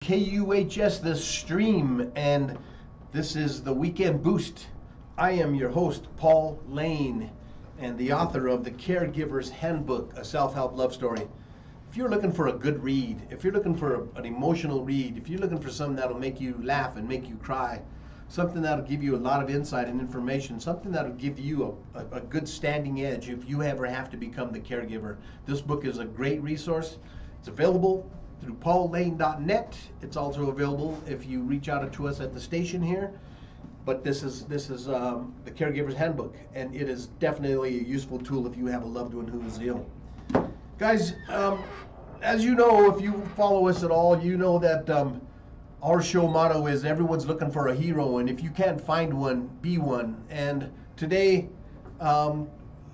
KUHS, the stream, and this is the Weekend Boost. I am your host, Paul Lane, and the author of The Caregiver's Handbook, a self-help love story. If you're looking for a good read, if you're looking for an emotional read, if you're looking for something that'll make you laugh and make you cry, something that'll give you a lot of insight and information, something that'll give you a good standing edge if you ever have to become the caregiver, this book is a great resource. It's available through paullane.net. It's also available if you reach out to us at the station here. But this is the Caregiver's Handbook, and it is definitely a useful tool if you have a loved one who is ill. Guys, as you know, if you follow us at all, you know that our show motto is everyone's looking for a hero, and if you can't find one, be one. And today,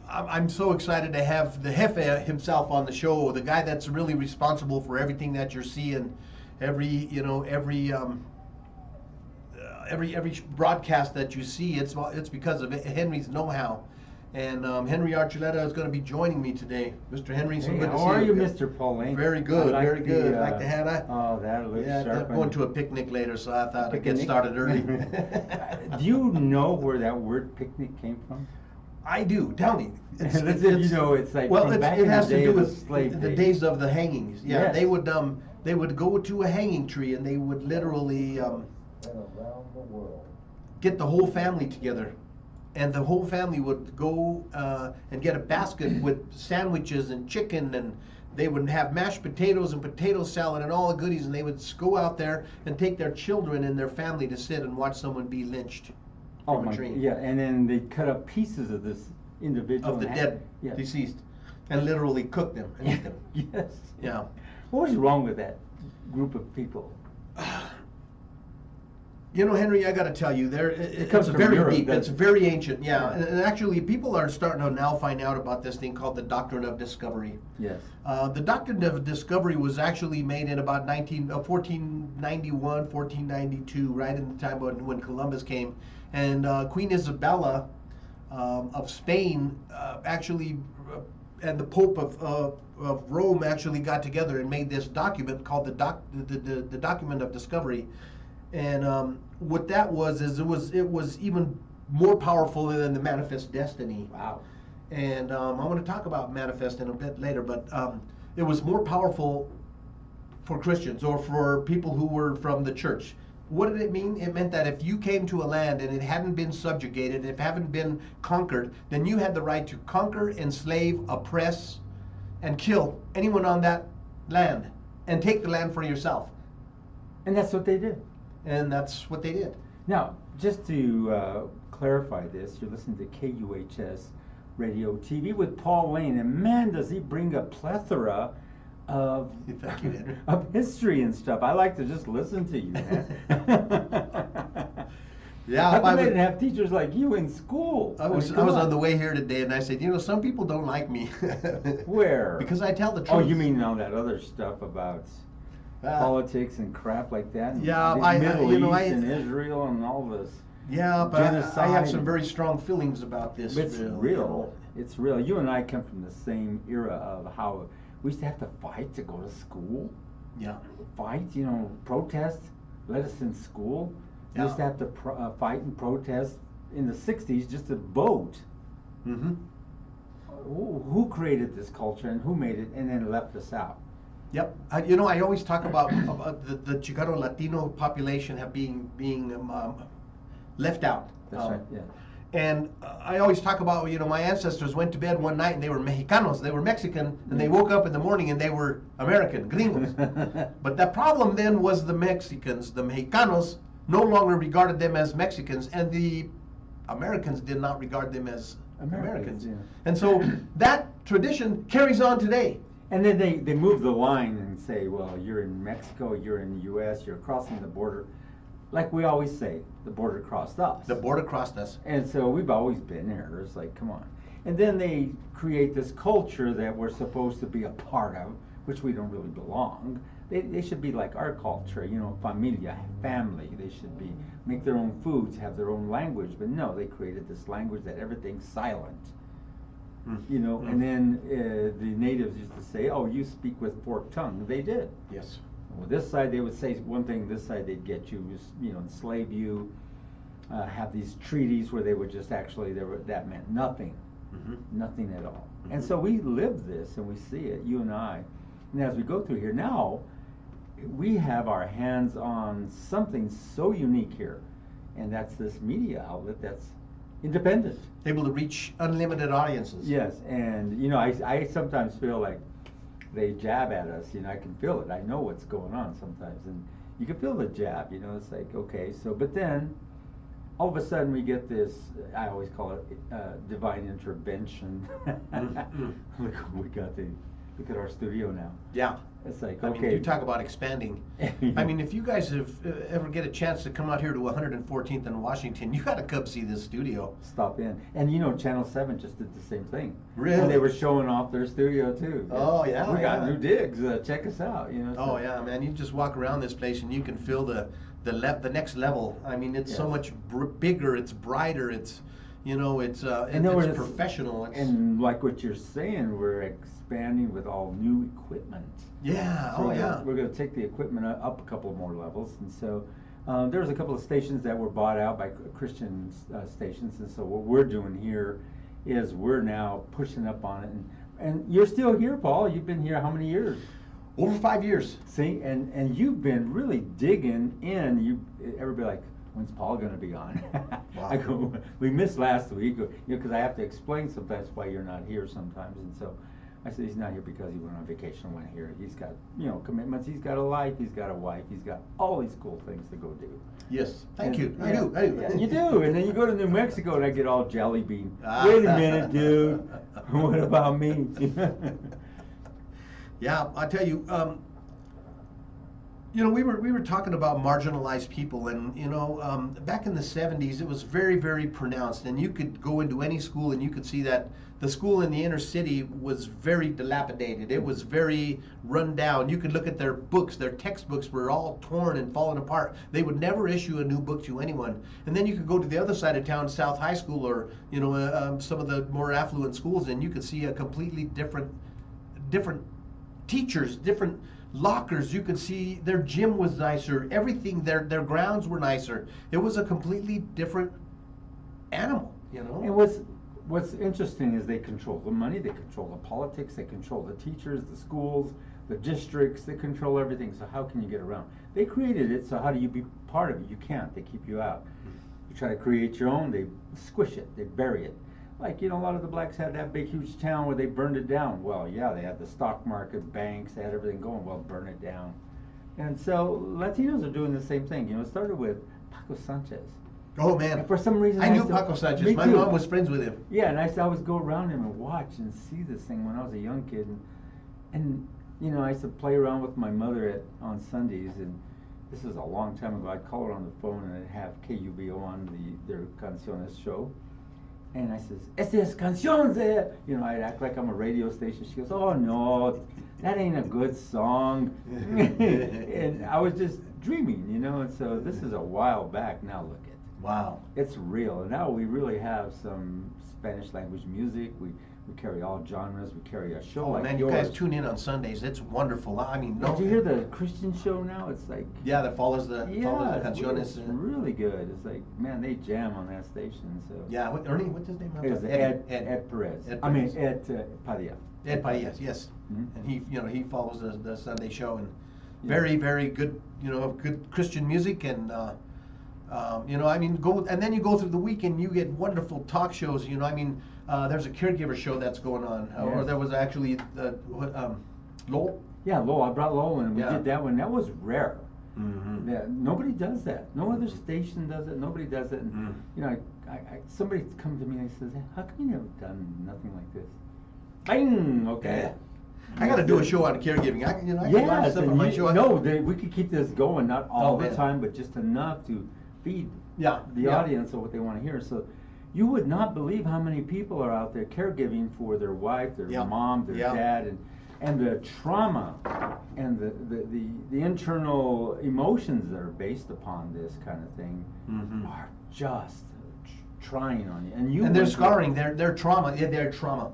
I'm so excited to have the Jefe himself on the show, the guy that's really responsible for everything that you're seeing, every broadcast that you see. It's because of Henry's know-how. And Henry Archuleta is going to be joining me today. Mr. Henry, so good to see you. How are you, Mr. Paul Lane? Very good, very good. Like the hat. Oh, that looks sharp. I'm going to a picnic later, so I thought I'd get started early. Do you know where that word picnic came from? I do. Tell me. It's like from back in the day of the slave the days of the hangings. Yeah, yes. They would go to a hanging tree and they would literally get the whole family together, and the whole family would go and get a basket with sandwiches and chicken, and they would have mashed potatoes and potato salad and all the goodies, and they would go out there and take their children and their family to sit and watch someone be lynched. Yeah, and then they cut up pieces of this individual. Of the dead, deceased, and literally cook them and eat them. Yes. Yeah. What was wrong with that group of people? You know, Henry, I got to tell you, it's very Europe, deep. It's very ancient, yeah. And actually, people are starting to now find out about this thing called the Doctrine of Discovery. Yes. The Doctrine of Discovery was actually made in about 1491, 1492, right in the time when Columbus came. And Queen Isabella of Spain actually, and the Pope of Rome actually got together and made this document called the Document of Discovery. And what that was is it was even more powerful than the Manifest Destiny. Wow. And I'm going to talk about Manifest in a bit later, but it was more powerful for Christians or for people who were from the church. What did it mean? It meant that if you came to a land and it hadn't been subjugated, if it hadn't been conquered, then you had the right to conquer, enslave, oppress, and kill anyone on that land and take the land for yourself. And that's what they did. And that's what they did. Now, just to clarify this, you're listening to KUHS Radio TV with Paul Lane, and man, does he bring a plethora of history and stuff. I like to just listen to you, man. Yeah, how come they didn't have teachers like you in school? I was on the way here today, and I said, some people don't like me. Where? Because I tell the truth. Oh, you mean all that other stuff about politics and crap like that? Yeah, Middle East and Israel and all this. Yeah, but I have some very strong feelings about this. It's real. It's real. You and I come from the same era of how we used to have to fight to go to school. Yeah. Fight, protest, let us in school. We used to have to fight and protest in the 60s just to vote. Mm-hmm. Who created this culture and who made it and then left us out? Yep. I always talk about the Chicano Latino population being left out. That's right, yeah. And I always talk about, my ancestors went to bed one night and they were Mexicanos, they were Mexican, and they woke up in the morning and they were American, gringos. But the problem then was the Mexicans, the Mexicanos, no longer regarded them as Mexicans, and the Americans did not regard them as Americans. Yeah. And so that tradition carries on today. And then they move the line and say, well, you're in Mexico, you're in the U.S., you're crossing the border. Like we always say, the border crossed us. The border crossed us. And so we've always been here. It's like, come on. And then they create this culture that we're supposed to be a part of, which we don't really belong. They should be like our culture, familia, family. They should make their own foods, have their own language. But no, they created this language that everything's silent. And then the natives used to say, oh, you speak with forked tongue. They did. Yes. Well, this side they would say one thing, this side they'd get you, enslave you, have these treaties where they would just actually, that meant nothing, nothing at all. And so we live this and we see it, you and I. And as we go through here now, we have our hands on something so unique here, and that's this media outlet that's independent. Able to reach unlimited audiences. Yes, and I sometimes feel like they jab at us. I can feel it. I know what's going on sometimes, and you can feel the jab. It's like, okay, but then all of a sudden we get this. I always call it divine intervention. Look at our studio now. Yeah. It's like, I okay. mean, you talk about expanding. I mean, if you guys have ever get a chance to come out here to 114th and Washington, you got to come see this studio. Stop in. And Channel 7 just did the same thing. Really? And they were showing off their studio too. Oh, yeah. We got new digs. Check us out. Oh, yeah, man. You just walk around this place and you can feel the next level. I mean, it's so much bigger. It's brighter. It's, it's professional. And like what you're saying, we're expanding with all new equipment. Yeah, So yeah. We're going to take the equipment up a couple more levels. And so there's a couple of stations that were bought out by Christian stations. And so what we're doing here is we're now pushing up on it. And you're still here, Paul. You've been here how many years? Over 5 years. See, and you've been really digging in. Everybody like, when's Paul going to be on? Wow. I go, we missed last week, because I have to explain sometimes why you're not here sometimes. And so I said, he's not here because he went on vacation, went here. He's got, commitments. He's got a life. He's got a wife. He's got all these cool things to go do. Yes. Thank you. Yeah, I do. Yeah, you do. And then you go to New Mexico and I get all jelly bean. Wait a minute, dude. What about me? Yeah, I tell you, we were talking about marginalized people, and back in the 70s, it was very, very pronounced. And you could go into any school, and you could see that the school in the inner city was very dilapidated. It was very run down. You could look at their books; their textbooks were all torn and falling apart. They would never issue a new book to anyone. And then you could go to the other side of town, South High School, or some of the more affluent schools, and you could see a completely different teachers, different lockers. You could see their gym was nicer. Everything, their grounds were nicer. It was a completely different animal, And what's interesting is they control the money, they control the politics, they control the teachers, the schools, the districts, they control everything. So how can you get around? They created it, so how do you be part of it? You can't. They keep you out. You try to create your own, they squish it, they bury it. Like, a lot of the blacks had that big, huge town where they burned it down. Well, yeah, they had the stock market, banks, they had everything going. Well, burn it down. And so Latinos are doing the same thing. It started with Paco Sanchez. Oh, man. And for some reason, I knew Paco Sanchez. My mom was friends with him. Yeah, and I used to always go around him and watch and see this thing when I was a young kid. And I used to play around with my mother on Sundays. And this is a long time ago. I'd call her on the phone and I'd have KUBO on their Canciones show. And I says, "Ese es canciones." I'd act like I'm a radio station. She goes, "Oh no, that ain't a good song." And I was just dreaming, And so this is a while back. Now look at it. Wow. It's real. And now we really have some Spanish language music. We carry all genres. We carry a show like man, yours. you guys tune in on Sundays. It's wonderful. I mean, Did you hear the Christian show now? It's like that follows the canciones. It's really good. It's like, man, they jam on that station. So yeah, Ernie, what's his name? It's Ed Perez. I mean Ed Padilla. Ed Padilla, yes. Mm-hmm. And he follows the Sunday show, and very, very good. Good Christian music, and go, and then you go through the week and you get wonderful talk shows. There's a caregiver show that's going on, or there was actually Lowell. Yeah, Lowell. I brought Lowell in. We Yeah. did that one. That was rare. Mm-hmm. Yeah, nobody does that. No other station does it. Nobody does it. And, somebody come to me and says, "How come you never done nothing like this?" Bang! Okay. Yeah. I got to do a show on caregiving. I can learn stuff on my show. We could keep this going, not all the time, but just enough to feed the audience of what they want to hear. So you would not believe how many people are out there caregiving for their wife, their mom, their dad, and the trauma and the internal emotions that are based upon this kind of thing are just trying on you. And they're scarring, their trauma. Yeah, their trauma.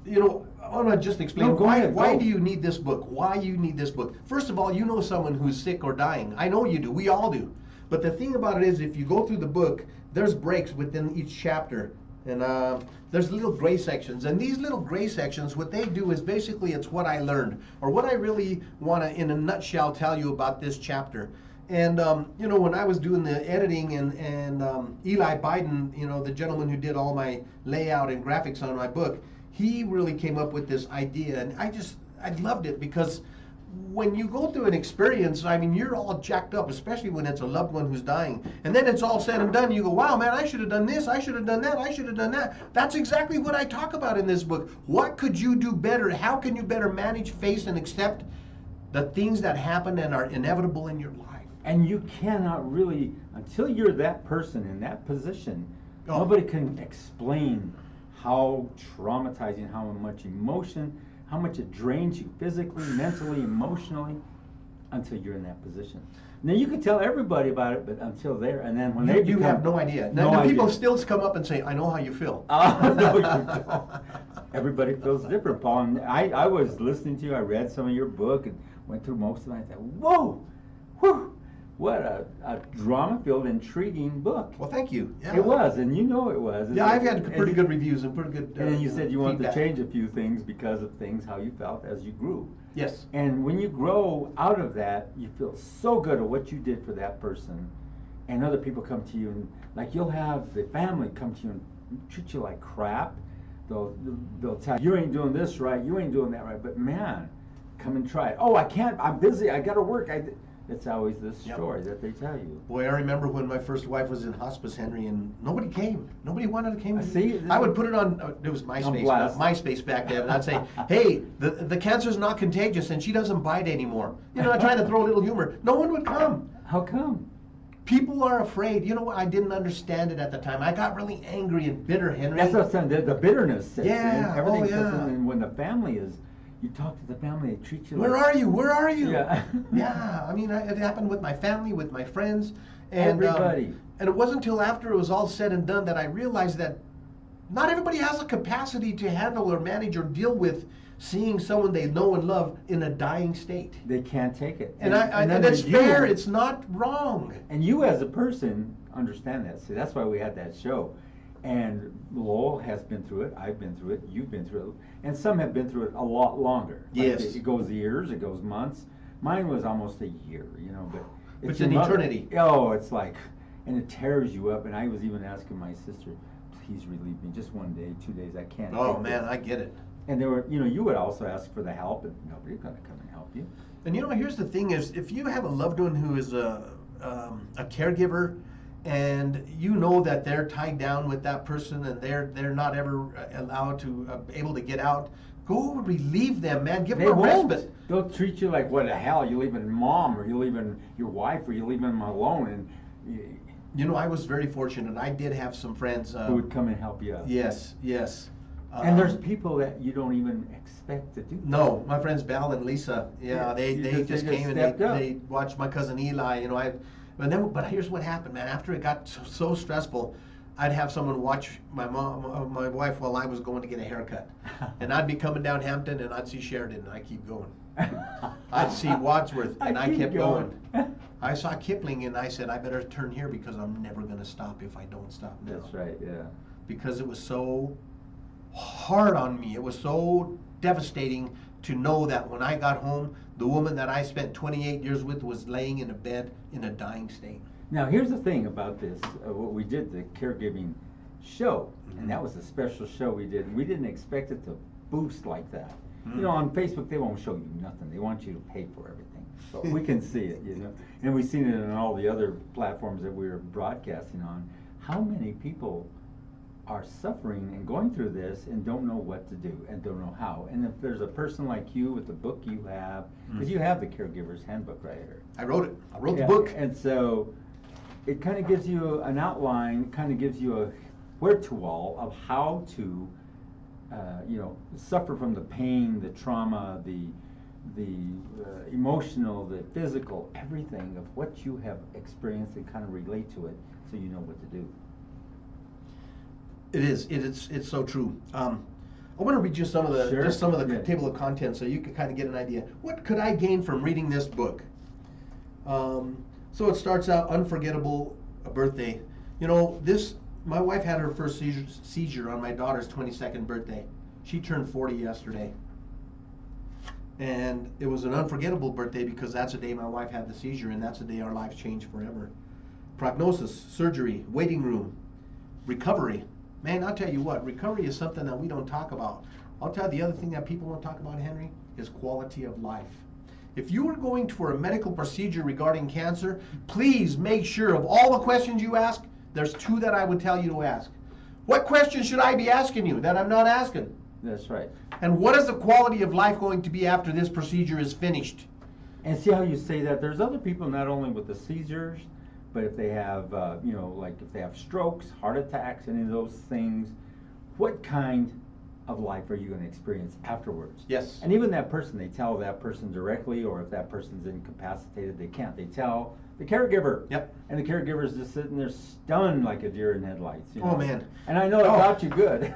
you know, I want to just explain No, go why ahead, why go. do you need this book? Why you need this book? First of all, you know someone who's sick or dying. I know you do. We all do. But the thing about it is, if you go through the book, there's breaks within each chapter, and there's little gray sections. And these little gray sections, what they do is basically it's what I learned, or what I really want to, in a nutshell, tell you about this chapter. And you know, when I was doing the editing, and Eli Biden, you know, the gentleman who did all my layout and graphics on my book, he really came up with this idea, and I loved it, because when you go through an experience, I mean, you're all jacked up, especially when it's a loved one who's dying. And then it's all said and done. You go, wow, man, I should have done this. I should have done that. I should have done that. That's exactly what I talk about in this book. What could you do better? How can you better manage, face, and accept the things that happen and are inevitable in your life? And you cannot really, until you're that person in that position, Oh. nobody can explain how traumatizing, how much emotion, how much it drains you physically, mentally, emotionally, until you're in that position. Now you can tell everybody about it, but until there, and then when they You become, have no idea. no Now, idea. people still come up and say, I know how you feel. Oh, no, you don't. Everybody feels different, Paul. And I was listening to you. I read some of your book and went through most of it. I thought, whoa, whew, what a drama-filled, intriguing book. Well, thank you. Yeah. It was, and you know it was. Yeah, I've had And pretty you- good reviews and pretty good And then you said you wanted feedback. to change a few things because of things, how you felt as you grew. Yes. And when you grow out of that, you feel so good at what you did for that person, and other people come to you, and like you'll have the family come to you and treat you like crap. They'll tell you, you ain't doing this right, you ain't doing that right, but man, come and try it. Oh, I can't, I'm busy, I gotta work. It's always this Yep. story that they tell you. Boy, I remember when my first wife was in hospice, Henry, and nobody came. Nobody wanted to come. See, I would put it on, it was MySpace, not blast. MySpace back then, and I'd say, hey, the cancer's not contagious and she doesn't bite anymore. You know, I tried to throw a little humor. No one would come. How come? People are afraid. You know what? I didn't understand it at the time. I got really angry and bitter, Henry. That's what I'm saying, the bitterness sets in, Yeah, everything oh, sets yeah. in, and when the family is, you talk to the family, they treat you Where like, are you? Where are you? Yeah. Yeah, I mean, it happened with my family, with my friends, and Everybody. And it wasn't until after it was all said and done that I realized that not everybody has a capacity to handle or manage or deal with seeing someone they know and love in a dying state. They can't take it. And then it's you- fair. It's not wrong. And you as a person understand that. See, that's why we had that show. And Lowell has been through it. I've been through it. You've been through it. And some have been through it a lot longer. Like Yes. it goes years. It goes months. Mine was almost a year. You know, but It's an eternity. Oh, it's like, and it tears you up. And I was even asking my sister, please relieve me, just 1 day, 2 days. I can't. Oh take man, this." I get it. And there were, you know, you would also ask for the help, and nobody's going to come and help you. And you know, here's the thing: is if you have a loved one who is a caregiver, and you know that they're tied down with that person, and they're not ever allowed to able to get out, go relieve them, man. Give them a respite. They'll treat you like, what the hell? You're leaving mom, or you're leaving your wife, or you're leaving them alone, and You know, I was very fortunate. I did have some friends. who would come and help you out. Yes, yes. And there's people that you don't even expect to do that. No, my friends Val and Lisa. Yeah, Yeah, they they just just came and stepped up. they watched my cousin Eli. You know, but here's what happened, man. After it got so stressful, I'd have someone watch my mom, my wife, while I was going to get a haircut, and I'd be coming down Hampton, and I'd see Sheridan, and I keep going. I'd see Wadsworth, and I keep kept going. I saw Kipling, and I said, I better turn here because I'm never going to stop if I don't stop now. That's right, yeah. Because it was so hard on me. It was so devastating to know that when I got home, the woman that I spent 28 years with was laying in a bed in a dying state. Now, here's the thing about this, what we did, the caregiving show, Mhm. and that was a special show we did, and we didn't expect it to boost like that. Mm. You know, on Facebook, they won't show you nothing. They want you to pay for everything. But we can see it, you know. And we've seen it on all the other platforms that we were broadcasting on. How many people are suffering and going through this and don't know what to do and don't know how? And if there's a person like you with the book you have, because you have the Caregiver's Handbook right here. I wrote it. I wrote Yeah, the book. And so it kind of gives you an outline, kind of gives you a where-to-all of how to, you know, suffer from the pain, the trauma, the emotional, the physical, everything of what you have experienced, and kind of relate to it so you know what to do. It is. It's so true. I want to read just some of the Yeah. table of contents so you can kind of get an idea. What could I gain from reading this book? So it starts out unforgettable birthday. You know, my wife had her first seizure on my daughter's 22nd birthday. She turned 40 yesterday. And it was an unforgettable birthday because that's the day my wife had the seizure, and that's the day our lives changed forever. Prognosis, surgery, waiting room, recovery. Man, I'll tell you what, recovery is something that we don't talk about. I'll tell you the other thing that people don't talk about, Henry, is quality of life. If you are going for a medical procedure regarding cancer, please make sure of all the questions you ask, there's two that I would tell you to ask. What questions should I be asking you that I'm not asking? That's right. And what is the quality of life going to be after this procedure is finished? And see how you say that? There's other people not only with the seizures, but if they have, like if they have strokes, heart attacks, any of those things, what kind of life are you going to experience afterwards? Yes. And even that person, they tell that person directly, or if that person's incapacitated, they can't. They tell the caregiver. Yep. And the caregiver's just sitting there stunned like a deer in headlights. You know? Oh, man. And I know it got you good.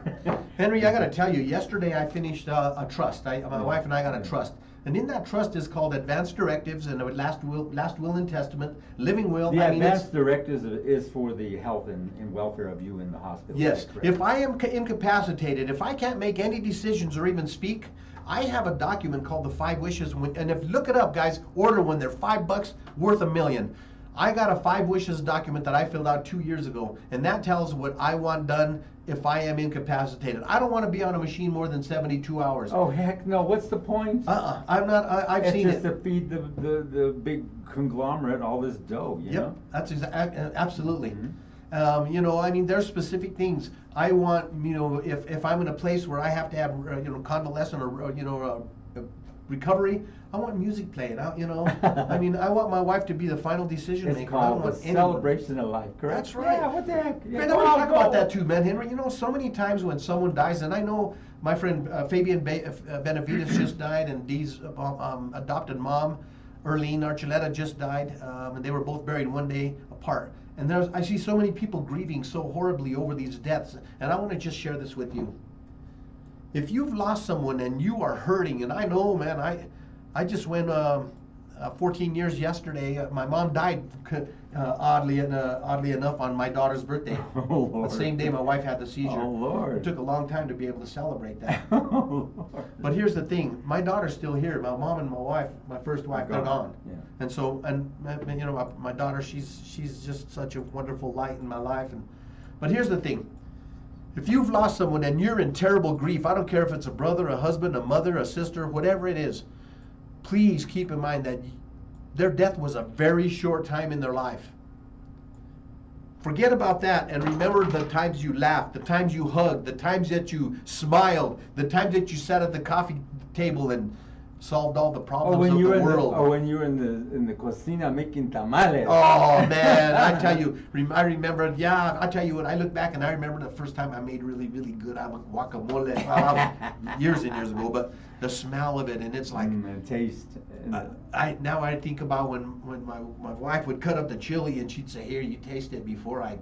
Henry, I got to tell you, yesterday I finished a trust. My wife and I got a trust. And in that trust is called Advanced Directives and Last Will and Testament, Living Will. The Advanced Directives is for the health and welfare of you in the hospital. Yes. If I am incapacitated, if I can't make any decisions or even speak, I have a document called the 5 Wishes. And if you look it up, guys, order one. They're $5 worth $1 million. I got a 5 Wishes document that I filled out 2 years ago, and that tells what I want done if I am incapacitated. I don't want to be on a machine more than 72 hours. Oh, heck no. What's the point? I'm not. I've seen it. It's just to feed the big conglomerate all this dough, you know? That's absolutely. Mm-hmm. You know, I mean, there's specific things. I want, you know, if I'm in a place where I have to have, convalescent or, recovery, I want music playing out, you know. I mean, I want my wife to be the final decision maker. It's called the celebration of life, correct? That's right. Yeah, what the heck? Yeah, Man, I want to talk about that too, man, Henry. You know, so many times when someone dies, and I know my friend Fabian Benavides just died, and Dee's adopted mom, Erlene Archuleta, just died, and they were both buried one day apart. And I see so many people grieving so horribly over these deaths, and I want to just share this with you. If you've lost someone and you are hurting, and I know, man, I just went 14 years yesterday. My mom died, oddly enough, on my daughter's birthday. Oh, Lord. The same day my wife had the seizure. Oh, Lord. It took a long time to be able to celebrate that. Oh, Lord. But here's the thing: my daughter's still here. My mom and my wife, my first wife, they're gone. Yeah. And so, you know, my daughter, she's just such a wonderful light in my life. But here's the thing. If you've lost someone and you're in terrible grief, I don't care if it's a brother, a husband, a mother, a sister, whatever it is, please keep in mind that their death was a very short time in their life. Forget about that and remember the times you laughed, the times you hugged, the times that you smiled, the times that you sat at the coffee table and solved all the problems of the world. Or when you were in the cocina making tamales. Oh man, I tell you, I remember. Yeah, I tell you what. I look back and I remember the first time I made really, really good guacamole years and years ago. But the smell of it, and it's like and taste. Now I think about when my wife would cut up the chili and she'd say, "Here, you taste it before I,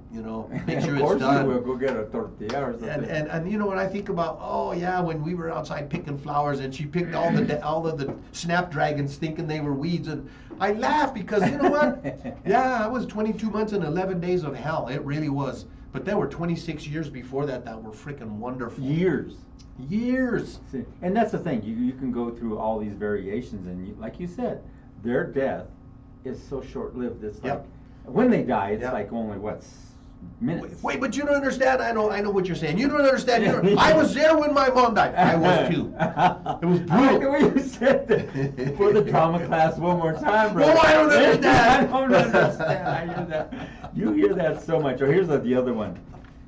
make sure it's done." Of course, you will go get a tortilla or something. And you know what I think about? Oh yeah, when we were outside picking flowers and she picked all of the snapdragons thinking they were weeds, and I laugh because you know what? Yeah, I was 22 months and 11 days of hell. It really was. But there were 26 years before that were freaking wonderful. Years. See, and that's the thing. You can go through all these variations, and like you said, their death is so short-lived. It's like when they die, it's like only minutes. Wait, but you don't understand. I know what you're saying. You don't understand. I was there when my mom died. I was too. It was brutal. I like the way you said that. For the drama class one more time, bro. No, I don't understand. I don't understand. I hear that. You hear that so much. Or here's the other one.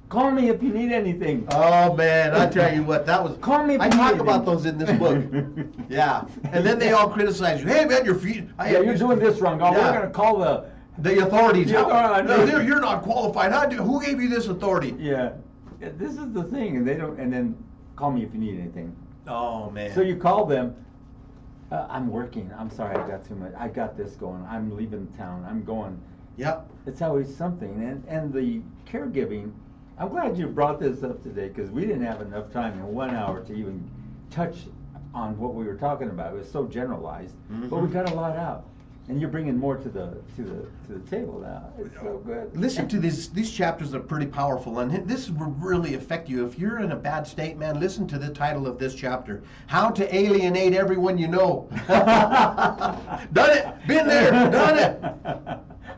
Call me if you need anything. Oh man, I tell you what, that was. Call me if I you need talk about those in this book. Yeah, and then they all criticize you. Hey man, your feet. You're doing this wrong. Oh, we're gonna call the authorities. You're not qualified. Who gave you this authority? Yeah, this is the thing, and they don't. And then call me if you need anything. Oh man. So you call them. I'm working. I'm sorry, I got too much. I got this going. I'm leaving town. I'm going. Yep. It's always something, and the caregiving I'm glad you brought this up today because we didn't have enough time in 1 hour to even touch on what we were talking about. It was so generalized, but we got a lot out. And you're bringing more to the table now. It's so good. Listen to these chapters are pretty powerful, and this will really affect you. If you're in a bad state, man, listen to the title of this chapter: How to Alienate Everyone You Know. Done it, been there, done it.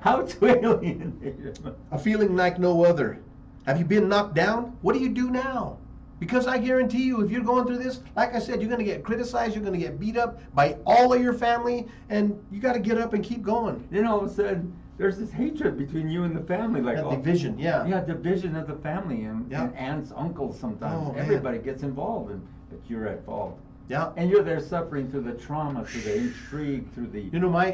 How to alienate them. A feeling like no other. Have you been knocked down? What do you do now? Because I guarantee you, if you're going through this, like I said, you're going to get criticized, you're going to get beat up by all of your family, and you got to get up and keep going. Then all of a sudden, there's this hatred between you and the family. Like division, yeah. Yeah, division of the family, and aunts, uncles sometimes. Oh, everybody gets involved, but you're at fault. Yeah. And you're there suffering through the trauma, through the intrigue, through the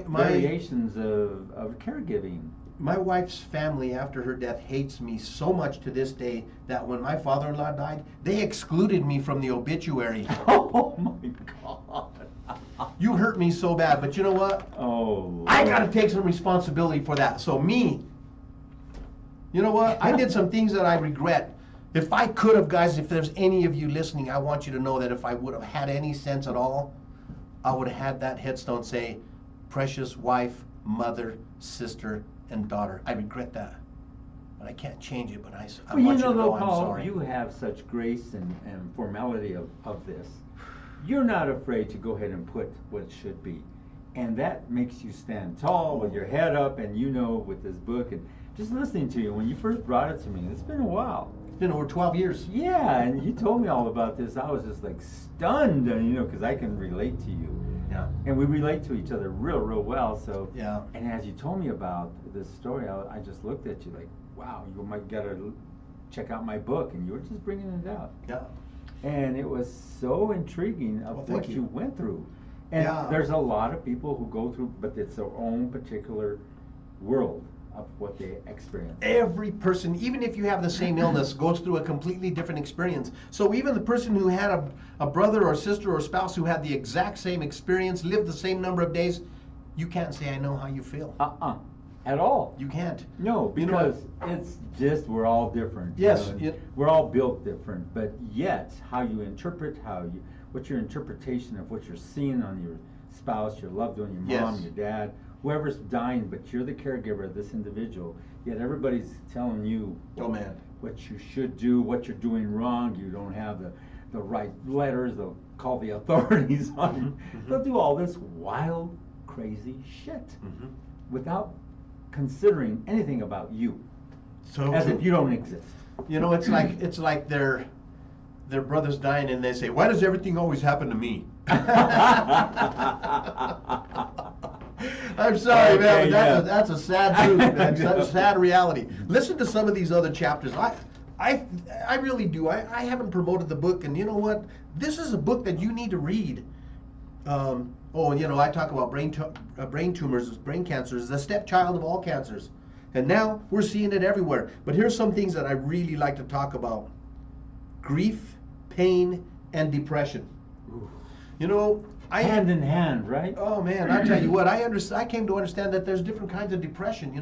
variations of caregiving. My wife's family, after her death, hates me so much to this day that when my father-in-law died, they excluded me from the obituary. Oh my God. You hurt me so bad, but you know what? Oh. I got to take some responsibility for that. So me, you know what? I did some things that I regret. If I could have, guys, if there's any of you listening, I want you to know that if I would have had any sense at all, I would have had that headstone say, precious wife, mother, sister, and daughter. I regret that, but I can't change it. But I want you to know I'm sorry. You have such grace and formality of this. You're not afraid to go ahead and put what should be, and that makes you stand tall with your head up. And you know, with this book and just listening to you when you first brought it to me, it's been a while. It's been over 12 years. Yeah, and you told me all about this. I was just like stunned, because I can relate to you. Yeah. And we relate to each other real well. So yeah. And as you told me about this story, I just looked at you like, wow, you might gotta check out my book, and you were just bringing it out. Yeah. And it was so intriguing of what you went through. And there's a lot of people who go through, but it's their own particular world of what they experience. Every person, even if you have the same illness, goes through a completely different experience. So even the person who had a brother or sister or spouse who had the exact same experience, lived the same number of days, you can't say, I know how you feel. At all. You can't. No, because it's just, we're all different. Yes. We're all built different, but yet how you interpret, what's your interpretation of what you're seeing on your spouse, your loved one, your mom, your dad, whoever's dying, but you're the caregiver of this individual, yet everybody's telling you what you should do, what you're doing wrong, you don't have the right letters, they'll call the authorities on you. They'll do all this wild, crazy shit without considering anything about you, as if you don't exist. It's like their brother's dying and they say, why does everything always happen to me? I'm sorry, man, but that's a sad truth, man. That's a sad reality. Listen to some of these other chapters. I really do. I haven't promoted the book, and you know what? This is a book that you need to read. I talk about brain tumors, brain cancers, the stepchild of all cancers. And now we're seeing it everywhere. But here's some things that I really like to talk about. Grief, pain, and depression. Ooh. Hand in hand, right? Oh man, I tell you what, I came to understand that there's different kinds of depression,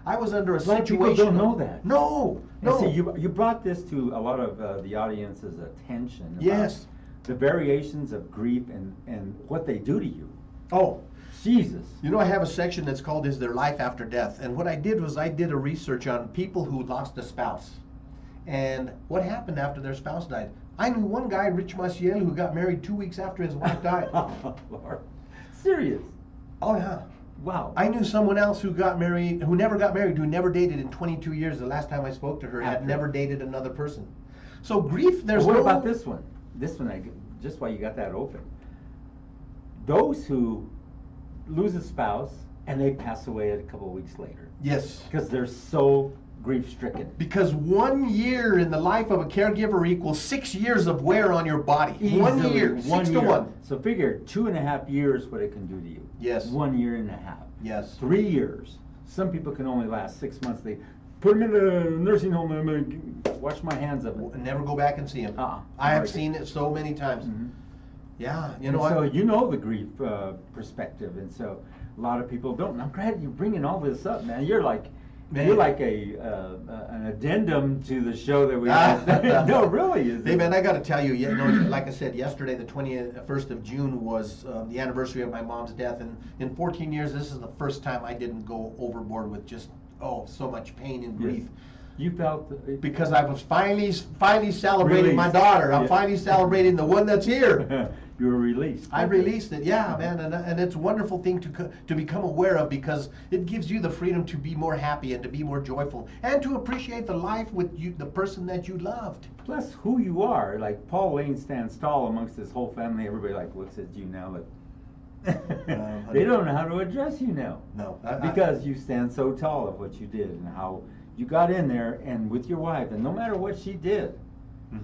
I was under a situation. People don't know that. No. See, you brought this to a lot of the audience's attention. Yes. The variations of grief and what they do to you. Oh. Jesus. I have a section that's called Is There Life After Death? And what I did was I did a research on people who lost a spouse. And what happened after their spouse died. I knew one guy, Rich Maciel, who got married 2 weeks after his wife died. Oh, Lord. Serious? Oh, yeah. Wow. I knew someone else who never got married, who never dated in 22 years. The last time I spoke to her, had never dated another person. So grief, what about this one? This one, just while you got that open. Those who lose a spouse and they pass away a couple of weeks later. Yes. Because they're so grief-stricken. Because 1 year in the life of a caregiver equals 6 years of wear on your body. Easily, 1 year, 6 to 1. So figure 2.5 years what it can do to you. Yes. 1 year and a half. Yes. 3 years. Some people can only last 6 months. They put them in a nursing home and wash my hands of it. Never go back and see them. I have seen it so many times. Yeah, So you know the grief perspective, and so a lot of people don't. And I'm glad you're bringing all this up, man. You're like, Man. You're like an addendum to the show that we have. No, really. Hey, man, I got to tell you, like I said, yesterday, the 21st of June was the anniversary of my mom's death. And in 14 years, this is the first time I didn't go overboard with just, so much pain and grief. Yes. You felt because I was finally celebrating my daughter. I'm finally celebrating the one that's here. You were released. I released it, yeah, man, and it's a wonderful thing to become aware of, because it gives you the freedom to be more happy and to be more joyful and to appreciate the life with you, the person that you loved. Plus, who you are. Like Paul Lane stands tall amongst his whole family. Everybody looks at you now like they don't know how to address you now. No, because you stand so tall of what you did and how you got in there and with your wife, and no matter what she did,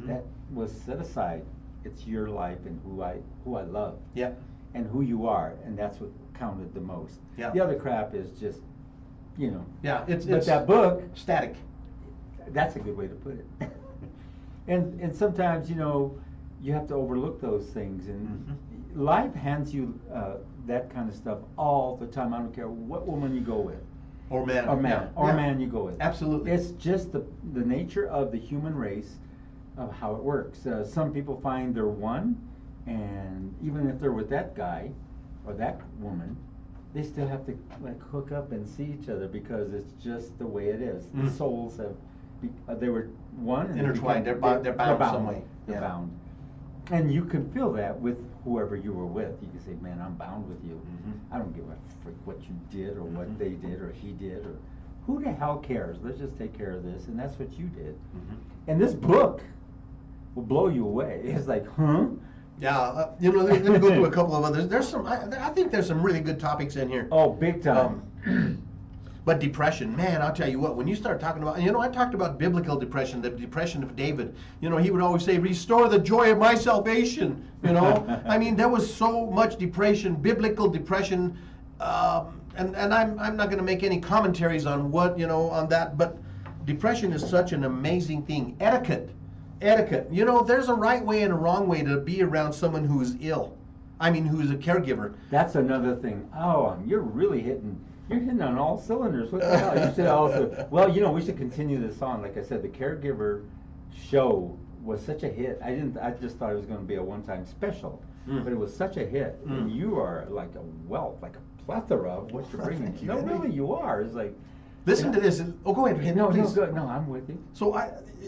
that was set aside. It's your life and who I love. Yeah. And who you are, and that's what counted the most. Yeah. The other crap is just, Yeah, but that book, static. that's a good way to put it. and sometimes you have to overlook those things, and life hands you that kind of stuff all the time. I don't care what woman you go with. Or man. Man you go with. Absolutely. It's just the nature of the human race of how it works. Some people find they're one, and even if they're with that guy or that woman, they still have to hook up and see each other, because it's just the way it is. The souls they were one and intertwined. They're bound some way. They're bound, and you can feel that with whoever you were with. You can say, "Man, I'm bound with you. I don't give a frick what you did or what they did or he did, or who the hell cares? Let's just take care of this." And that's what you did. And this book will blow you away. It's like, huh? Yeah, let me go through a couple of others. There's some. I think there's some really good topics in here. Oh, big time. But depression, man, I'll tell you what. When you start talking about, I talked about biblical depression, the depression of David. He would always say, "Restore the joy of my salvation." I mean, there was so much depression, biblical depression, and I'm not going to make any commentaries on what on that, but depression is such an amazing thing. Etiquette. There's a right way and a wrong way to be around someone who's ill. I mean, who's a caregiver. That's another thing. Oh, you're really hitting on all cylinders. What the hell? You should also, well, we should continue this on. Like I said, the caregiver show was such a hit. I just thought it was going to be a one-time special, but it was such a hit. And you are like a wealth, like a plethora of what you're bringing. No, really, you are. It's like, listen to this. Oh, go ahead. No, please. good. No, I'm with you. So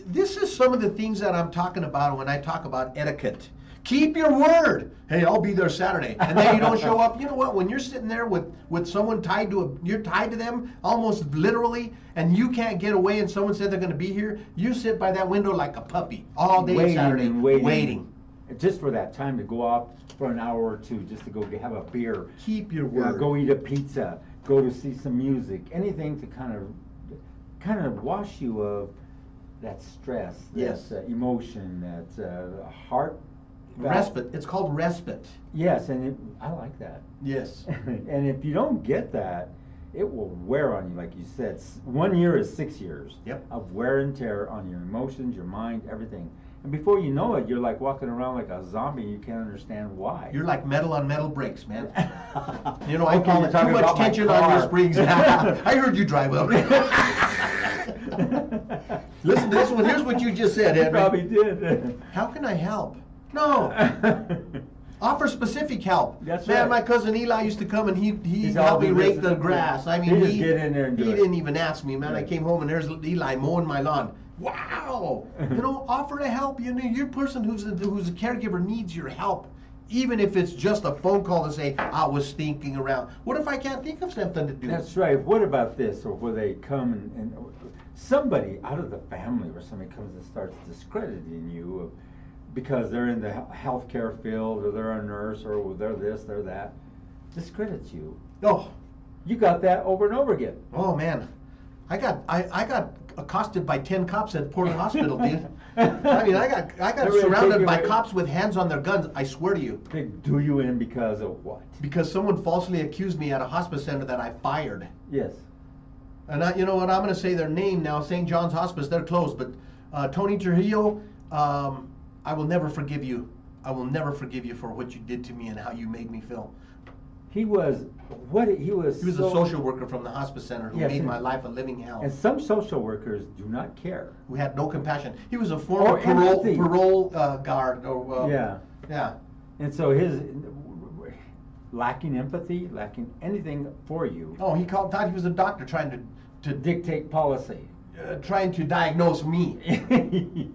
this is some of the things that I'm talking about when I talk about etiquette. Keep your word. Hey, I'll be there Saturday, and then you don't show up. You know what? When you're sitting there with someone you're tied to them almost literally, and you can't get away, and someone said they're going to be here, you sit by that window like a puppy all day Saturday, waiting. Just for that time to go out for an hour or two, just to go have a beer. Keep your word. Go eat a pizza. Go to see some music. Anything to kind of wash you of that stress, that emotion, that heart. Respite. It's called respite. Yes, and I like that. Yes. And if you don't get that, it will wear on you, like you said. 1 year is 6 years of wear and tear on your emotions, your mind, everything. And before you know it, you're like walking around like a zombie. You can't understand why. You're like metal on metal brakes, man. I call it too much tension on your springs. I heard you drive up. Listen to this one. Here's what you just said, Henry. You probably did. How can I help? No. Offer specific help. That's man, right. My cousin Eli used to come and he helped me rake the grass. I mean, he get in there and he didn't even ask me, man. I came home and there's Eli mowing my lawn. Wow. Offer to help. Your person who's a caregiver needs your help. Even if it's just a phone call to say, I was thinking around. What if I can't think of something to do? That's right. What about this? Or where they come and somebody out of the family or somebody comes and starts discrediting you because they're in the healthcare field, or they're a nurse, or they're this, they're that, discredits you. Oh, you got that over and over again. Oh man, I got accosted by 10 cops at Portland Hospital, dude. I mean, I got surrounded by cops with hands on their guns. I swear to you. They do you in because of what? Because someone falsely accused me at a hospice center that I fired. Yes. And you know what? I'm going to say their name now. St. John's Hospice. They're closed. But Tony Trujillo. I will never forgive you. I will never forgive you for what you did to me and how you made me feel. He was He was a so- social worker from the hospice center who Yes, made and- my life a living hell. And some social workers do not care. Who had no compassion. He was a former Or empathy. parole guard. Or, Yeah. Yeah. And so his lacking empathy, lacking anything for you, Oh, thought he was a doctor trying to dictate policy. trying to diagnose me.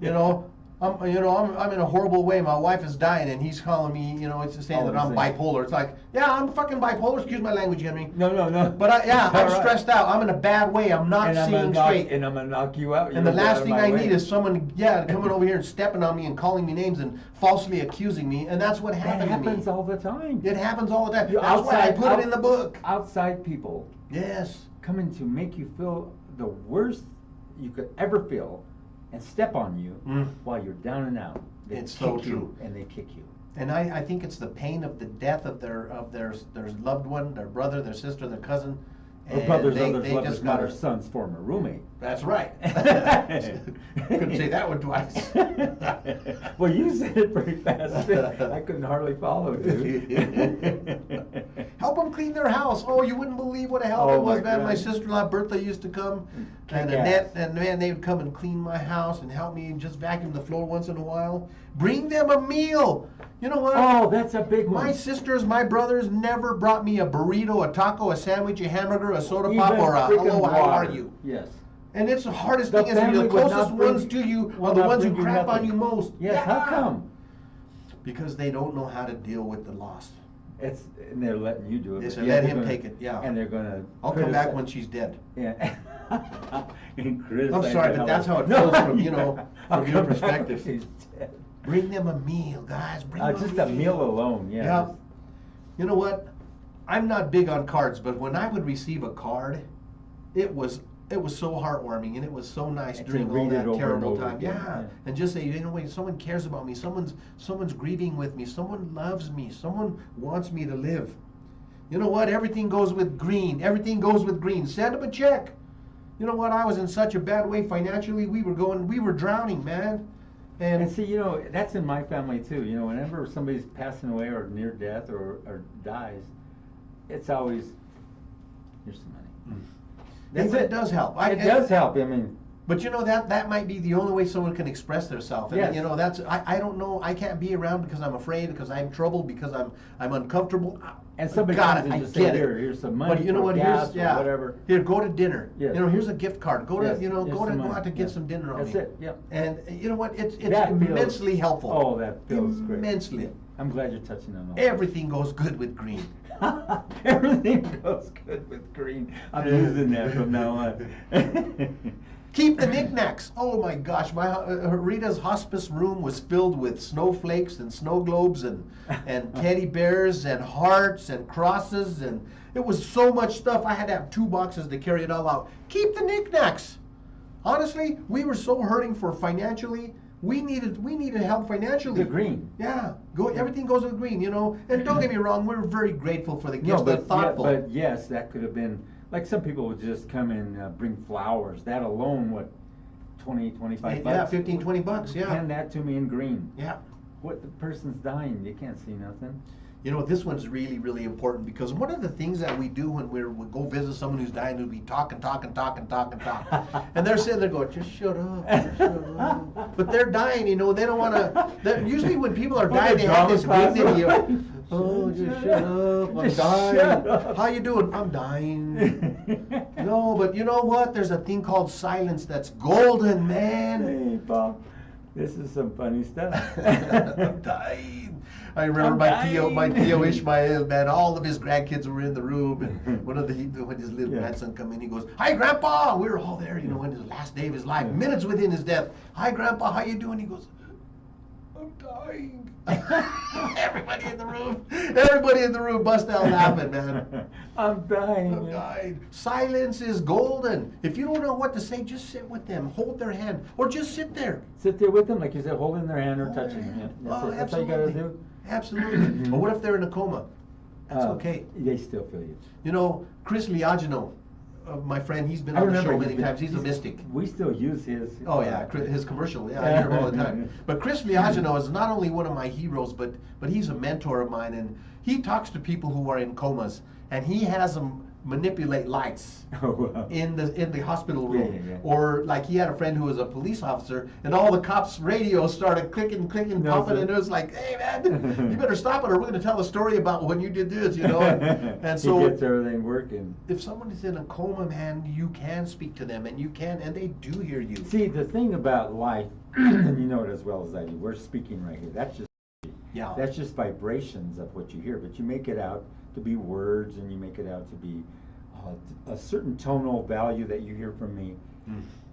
You know, I'm in a horrible way. My wife is dying, and he's calling me. You know, it's saying that I'm bipolar. It's like, yeah, I'm fucking bipolar. Excuse my language, Henry. No. But I'm All right. stressed out. I'm in a bad way. I'm not seeing straight. And I'm gonna knock you out. And the last thing I need is someone, coming over here and stepping on me and calling me names and falsely accusing me. And that's what happened That to me. happens all the time. It happens all the time. You That's why I put it in the book. Outside people Yes. coming to make you feel the worst you could ever feel and step on you while you're down and out. They It's kick so you, true. and they kick you. And I think it's the pain of the death of their loved one, their brother, their sister, their cousin. Or And brothers, they others, lovers, just not gotta- our son's former roommate. That's right. Couldn't say that one twice. Well, you said it pretty fast. I couldn't hardly follow, dude. Help them clean their house. Oh, you wouldn't believe what a help Oh, it was, my man. God. My sister-in-law Bertha used to come, and Kick Annette, ass. and man, they would come and clean my house and help me just vacuum the floor once in a while. Bring them a meal. You know what? Oh, that's a big one. My sisters, my brothers never brought me a burrito, a taco, a sandwich, a hamburger, a soda Even pop, or a freaking hello, how are water. you? Yes. And it's the hardest The thing is family the would closest not bring- ones to you will are the not ones who bring you crap on nothing. you most. Yes, how come? Because they don't know how to deal with the loss. And they're letting you do it. They but said, yeah, let they're him gonna- take it, yeah. And they're gonna. I'll come back criticize- when she's dead. Yeah. And I'm criticize sorry, the but hell that's how it out- feels from, you know, I'll from your come back when perspective. she's dead. Bring them a meal, guys. Bring them Just a meal alone, yeah. Yeah. You know what? I'm not big on cards, but when I would receive a card, it was so heartwarming and it was so nice And to during all read it that over and terrible over time. again, Yeah. yeah. And just say, you know what, someone cares about me, someone's grieving with me, someone loves me, someone wants me to live. You know what? Everything goes with green. Everything goes with green. Send them a check. You know what? I was in such a bad way financially. We were drowning, man. And see, you know, that's in my family too. You know, whenever somebody's passing away or near death or dies, it's always, here's some money. That's It does help. It does help. I mean, But you know that might be the only way someone can express themselves. And Yes. you know I don't know. I can't be around because I'm afraid, because I'm troubled, because I'm uncomfortable. and somebody Got comes it, and I just get say, it. here's some money But you know for what? gas Here's or whatever. Here, go to dinner. Yes. You know, here's a gift card. Go to Yes, go here's some go money. out to get Yes. some dinner on That's me. it, yep. And you know what? It's That feels- immensely helpful. Oh, that feels great. Immensely. I'm glad you're touching on all that. Everything goes good with green. Everything goes good with green. I'm using that from now on. Keep the knickknacks. Oh my gosh, Rita's hospice room was filled with snowflakes and snow globes and teddy bears and hearts and crosses, and it was so much stuff. I had to have 2 boxes to carry it all out. Keep the knickknacks. Honestly, we were so hurting for financially. We needed help financially. The green. Yeah, everything goes with green, you know. And don't get me wrong, we're very grateful for the gifts. No, They're but, thoughtful. but yes, that could have been, like some people would just come and bring flowers. That alone, what, 20, 25 bucks? Yeah, 15, 20 bucks, yeah. Hand that to me in green. Yeah. What, the person's dying, you can't see nothing. You know, this one's really, really important because one of the things that we do when we go visit someone who's dying is we talk. And they're sitting there going, just shut up, just shut up. But they're dying, you know, they don't want to. Usually when people are dying, they have this dignity. Oh, just shut up, I'm Just dying. shut up. How you doing? I'm dying. No, but you know what? There's a thing called silence that's golden, man. Hey, Paul, this is some funny stuff. I'm dying. I remember I'm my dying. Theo Ishmael, man, all of his grandkids were in the room, and when his little Yeah. grandson come in, he goes, "Hi, Grandpa!" We were all there, you know, in his last day of his life, Yeah. minutes within his death. "Hi, Grandpa, how you doing?" He goes, "I'm dying." Everybody in the room bust out laughing, man. I'm dying. I'm dying. Silence is golden. If you don't know what to say, just sit with them, hold their hand, or just sit there. Sit there with them, like you said, holding their hand or Hold touching their them. hand. Yeah, that's Oh, it. That's all you gotta absolutely. do. Absolutely. Or what if they're in a coma? That's okay. They still feel you. You know, Chris Liagino, my friend, he's been I on the remember show many times. He's a mystic. We still use his. Oh yeah, his commercial. Yeah, I hear him all the time. But Chris Miagino is not only one of my heroes, but he's a mentor of mine, and he talks to people who are in comas, and he has them manipulate lights in the hospital room. Yeah. Or like he had a friend who was a police officer, and all the cops' radios started clicking, popping, and it was like, hey man, you better stop it, or we're going to tell a story about when you did this, you know. And so he gets everything working. if someone is in a coma, man, you can speak to them, and they do hear you. See, the thing about life, and you know it as well as I do, we're speaking right here. That's just vibrations of what you hear, but you make it out to be words, and you make it out to be a certain tonal value that you hear from me.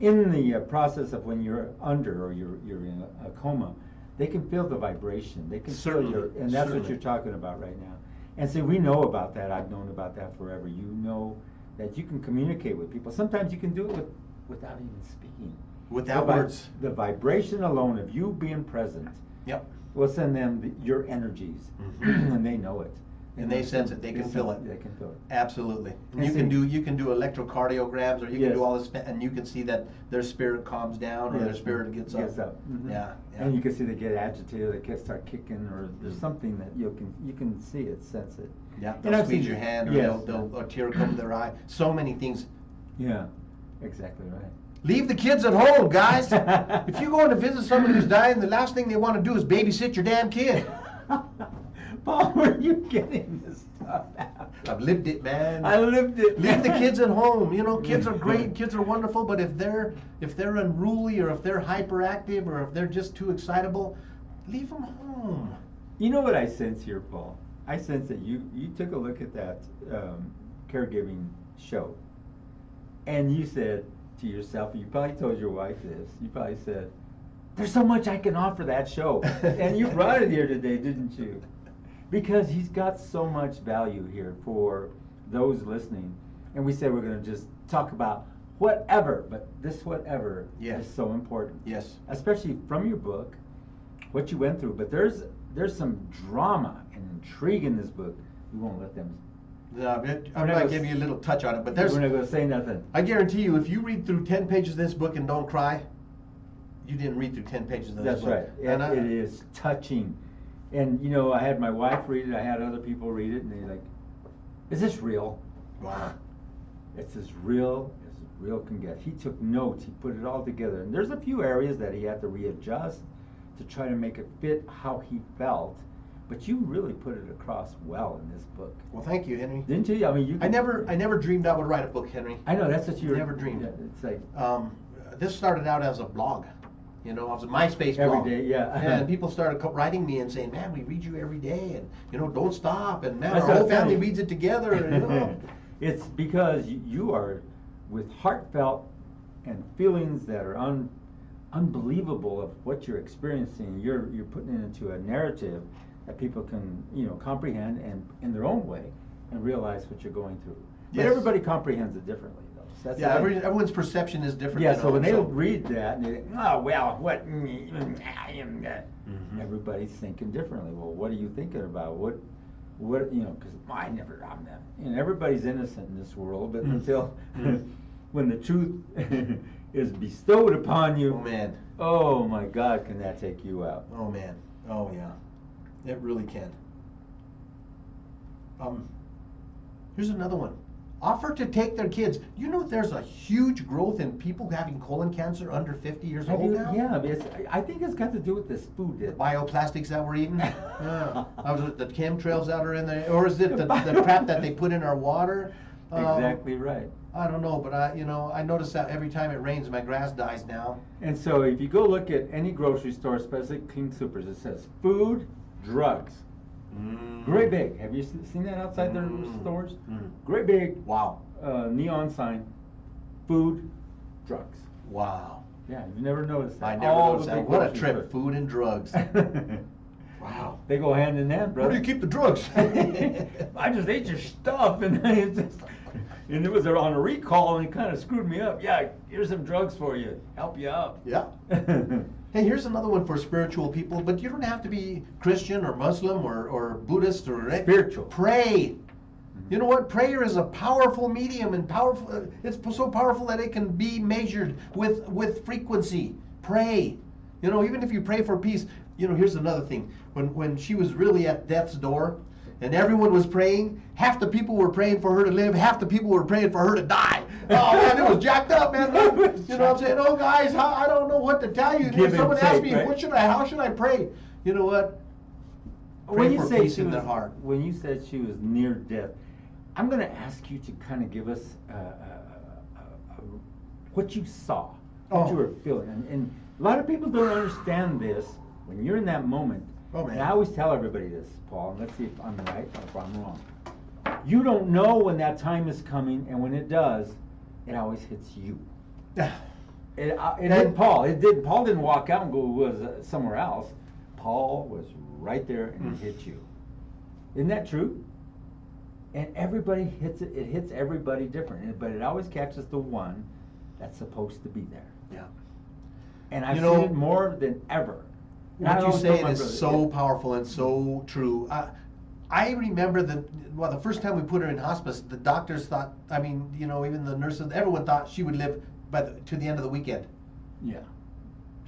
In the process of when you're under or you're in a coma, they can feel the vibration. They can feel and that's what you're talking about right now. And see, we know about that. I've known about that forever. You know that you can communicate with people. Sometimes you can do it without even speaking. Without words. The vibration alone of you being present. Yep. Will send them your energies, and they know it. And they sense it. They can feel it. They can feel it. Absolutely. And you can do electrocardiograms, or you can do all this, and you can see that their spirit calms down, or their spirit gets up. Yeah. And you can see they get agitated, they start kicking, or there's something that you can see it, sense it. Yeah. They'll squeeze your hand, or a tear come to their eye. So many things. Yeah. Exactly right. Leave the kids at home, guys. If you're going to visit somebody who's dying, the last thing they want to do is babysit your damn kid. Paul, where are you getting this stuff out? I've lived it, man. I lived it. Leave the kids at home. You know, kids are great. Kids are wonderful. But if they're unruly, or if they're hyperactive, or if they're just too excitable, leave them home. You know what I sense here, Paul? I sense that you took a look at that caregiving show, and you said to yourself, you probably told your wife this. You probably said, "There's so much I can offer that show," and you brought it here today, didn't you? Because he's got so much value here for those listening. And we said we're going to just talk about whatever, but this whatever is so important. Yes. Especially from your book, what you went through. But there's some drama and intrigue in this book. We won't let them. I'm going to give you a little touch on it, but we're not going to say nothing. I guarantee you, if you read through 10 pages of this book and don't cry, you didn't read through 10 pages of this book. That's right. And it is touching. And, you know, I had my wife read it, I had other people read it, and they're like, is this real? Wow. It's as real can get. He took notes, he put it all together. And there's a few areas that he had to readjust to try to make it fit how he felt. But you really put it across well in this book. Well, thank you, Henry. Didn't you? I mean, I never dreamed I would write a book, Henry. I know, that's what you never dreamed. Yeah, it's like this started out as a blog. You know, I was a MySpace blog. Every day, yeah. And people started writing me and saying, "Man, we read you every day, and you know, don't stop." And man, our whole family reads it together. And, you know. It's because you are with heartfelt and feelings that are unbelievable of what you're experiencing. You're putting it into a narrative that people can, you know, comprehend and in their own way and realize what you're going through. But everybody comprehends it differently. That's everyone's perception is different. Yeah, so when they read that, and they think, oh, well, what? Everybody's thinking differently. Well, what are you thinking about? What you know, because I'm that. And everybody's innocent in this world, but until when the truth is bestowed upon you, oh, man. Oh, my God, can that take you out? Oh, man. Oh, yeah. It really can. Here's another one. Offer to take their kids. You know there's a huge growth in people having colon cancer under 50 years old now? Yeah, I think it's got to do with this food. The bioplastics that we're eating? Yeah. The chemtrails that are in there? Or is it the crap that they put in our water? Exactly right. I don't know, but I notice that every time it rains, my grass dies now. And so if you go look at any grocery store, especially King Supers, it says food, drugs. Great big. Have you seen that outside their stores? Great big. Wow. Neon sign. Food, drugs. Wow. Yeah, you've never noticed that. I never noticed that. What a trip. Food and drugs. Wow. They go hand in hand, brother. Where do you keep the drugs? I just ate your stuff, and it was on a recall, and it kind of screwed me up. Yeah, here's some drugs for you. Help you out. Yeah. Hey, here's another one for spiritual people, but you don't have to be Christian or Muslim or Buddhist or spiritual. Pray. You know what? Prayer is a powerful medium, and powerful. It's so powerful that it can be measured with frequency. Pray. You know, even if you pray for peace. You know, here's another thing. When she was really at death's door, and everyone was praying, half the people were praying for her to live, half the people were praying for her to die. Oh man, it was jacked up, man. You know what I'm saying? Oh guys, I don't know what to tell you. Give Someone and asked take, me, right? how should I pray? You know what? Pray for peace in their heart. When you said she was near death, I'm going to ask you to kind of give us what you saw, what you were feeling. And a lot of people don't understand this when you're in that moment. Oh, man. And I always tell everybody this, Paul, and let's see if I'm right or if I'm wrong. You don't know when that time is coming, and when it does, it always hits you. It hit Paul. Paul didn't walk out and go somewhere else. Paul was right there and it hit you. Isn't that true? And everybody hits it. It hits everybody different, but it always catches the one that's supposed to be there. Yeah. And I've seen it more than ever. What you say is so powerful and so true. I remember the first time we put her in hospice, the doctors thought, even the nurses, everyone thought she would live to the end of the weekend. Yeah.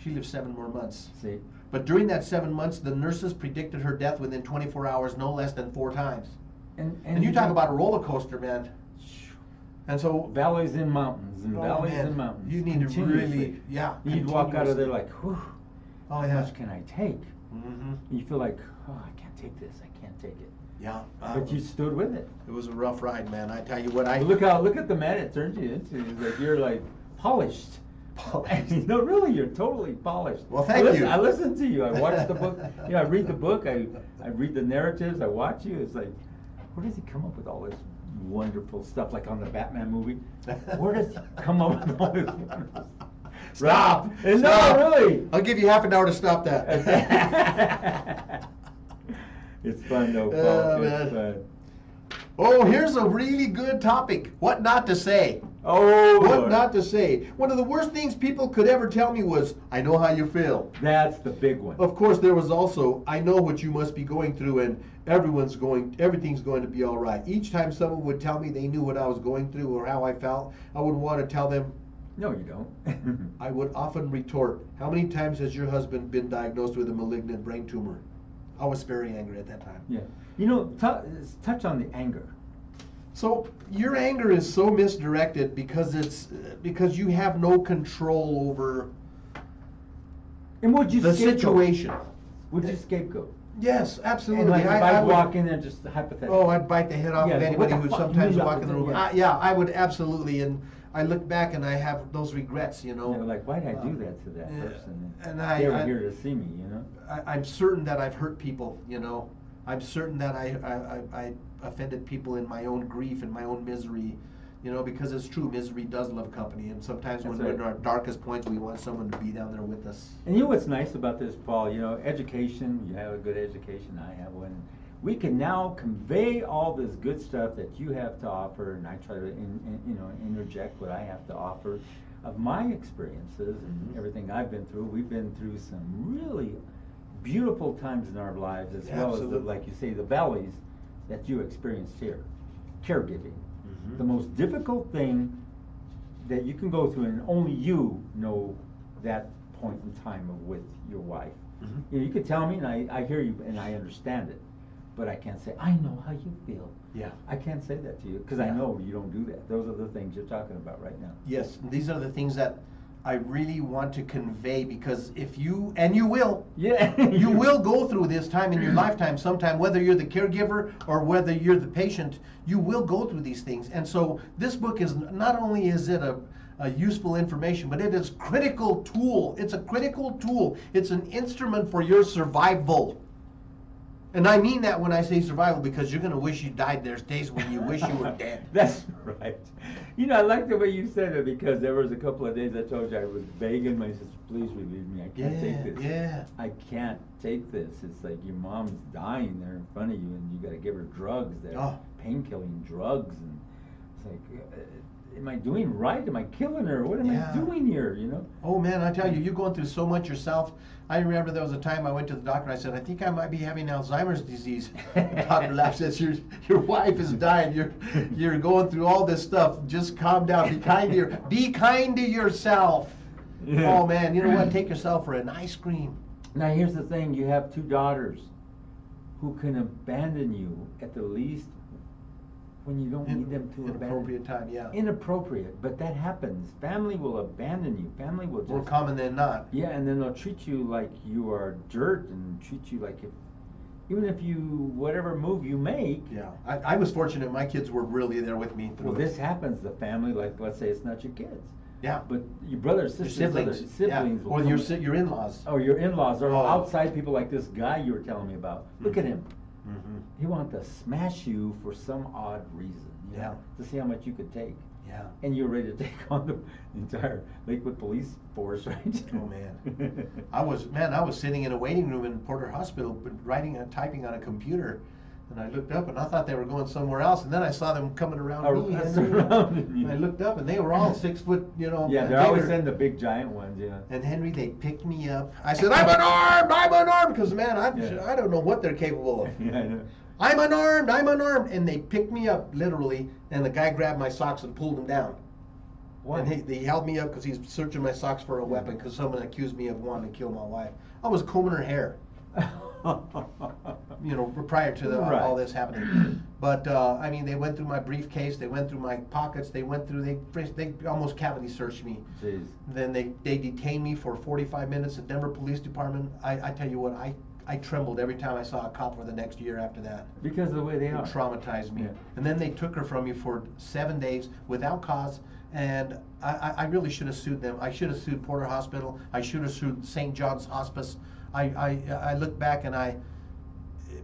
She lived 7 more months. See? But during that 7 months, the nurses predicted her death within 24 hours, no less than 4 times. And you talk about a roller coaster, man. And so valleys and mountains and valleys and mountains. You need to really, You'd walk out of there like, whew, how much can I take? Mm-hmm. You feel like, oh, I can't take this. I can't take it. Yeah. But you stood with it. It was a rough ride, man. I tell you what. Look at the man it turned you into. It's like you're like polished. No, really, you're totally polished. Well, thank you. I listen to you. I watch the book. I read the book. I read the narratives. I watch you. It's like, where does he come up with all this wonderful stuff? Like on the Batman movie, where does he come up with all this wonderful stuff? Stop! No, Stop. Really. I'll give you half an hour to stop that. It's fun though, Paul. It's fun. Oh, here's a really good topic. What not to say. Oh, what Lord. not to say. One of the worst things people could ever tell me was, I know how you feel. That's the big one. Of course, there was also, I know what you must be going through, and everything's going to be all right. Each time someone would tell me they knew what I was going through or how I felt, I would want to tell them, no, you don't. I would often retort, how many times has your husband been diagnosed with a malignant brain tumor? I was very angry at that time. Yeah. You know, touch on the anger. So your anger is so misdirected because you have no control over the situation. Would you scapegoat? Yes, absolutely. And like if I walk in there, just hypothetically. Oh, I'd bite the head off of anybody who sometimes walk in the room. Yeah. I would absolutely. And I look back and I have those regrets, you know. Yeah, like, why did I do that to that person? And they were here to see me, you know. I'm certain that I've hurt people, you know. I'm certain that I offended people in my own grief and my own misery, you know, because it's true, misery does love company, and sometimes when we're in our darkest points, we want someone to be down there with us. And you know what's nice about this, Paul? You know, education. You have a good education. I have one. We can now convey all this good stuff that you have to offer, and I try to, interject what I have to offer of my experiences and everything I've been through. We've been through some really beautiful times in our lives, as well as, like you say, the valleys that you experienced here. Caregiving. The most difficult thing that you can go through, and only you know that point in time with your wife. You know, you can tell me, and I hear you, and I understand it. But I can't say, I know how you feel. Yeah. I can't say that to you, because I know you don't do that. Those are the things you're talking about right now. Yes, these are the things that I really want to convey, because if you, and you will, you will go through this time in your lifetime sometime, whether you're the caregiver or whether you're the patient, you will go through these things. And so this book is, not only is it a useful information, but it is a critical tool. It's a critical tool. It's an instrument for your survival. And I mean that when I say survival, because you're going to wish you died. There's days when you wish you were dead. That's right. You know, I like the way you said it, because there was a couple of days I told you I was begging my sister, please relieve me. I can't take this. Yeah. I can't take this. It's like your mom's dying there in front of you, and you got to give her drugs, that pain-killing drugs, and it's like am I doing right? Am I killing her? What am Yeah. I doing here? You know? Oh man, I tell you, you're going through so much yourself. I remember there was a time I went to the doctor. I said, I think I might be having Alzheimer's disease. The doctor laughed, says, your wife has died. You're going through all this stuff. Just calm down. Be kind to yourself. Yeah. Oh man, you know what? Take yourself for an ice cream. Now here's the thing: you have 2 daughters who can abandon you at the least when you don't need them to abandon. Inappropriate time, yeah. Inappropriate, but that happens. Family will abandon you. Family will just More common than not. Yeah, and then they'll treat you like you are dirt and treat you like even if you whatever move you make. Yeah, I was fortunate. My kids were really there with me through Well, it. this happens. The family, like let's say it's not your kids, Yeah. but your brothers, Your sisters, siblings. siblings Yeah. will Or come your in-laws. or your in-laws or Oh. outside people like this guy you were telling me about. Look at him. Mm-hmm. He wanted to smash you for some odd reason. You Yeah. know, to see how much you could take. Yeah. And you're ready to take on the entire Lakewood police force, right? Oh man. I was sitting in a waiting room in Porter Hospital, typing on a computer, and I looked up and I thought they were going somewhere else, and then I saw them coming around me. Surrounding you. And I looked up and they were all 6 foot, you know. Yeah, they're they always were- in the big giant ones, yeah. And Henry, they picked me up. I said, I'm unarmed, because man, I don't know what they're capable of. Yeah, I know. I'm unarmed, and they picked me up literally, and the guy grabbed my socks and pulled them down. Why? And he held me up because he's searching my socks for a weapon because someone accused me of wanting to kill my wife. I was combing her hair, you know, prior to Right. all this happening. But I mean, they went through my briefcase, they went through my pockets, they almost cavity searched me. Jeez. Then they detained me for 45 minutes at Denver Police Department. I tell you what, I trembled every time I saw a cop for the next year after that. Because of the way they It are. traumatized me. Yeah. And then they took her from me for 7 days without cause. And I really should have sued them. I should have sued Porter Hospital. I should have sued St. John's Hospice. I look back and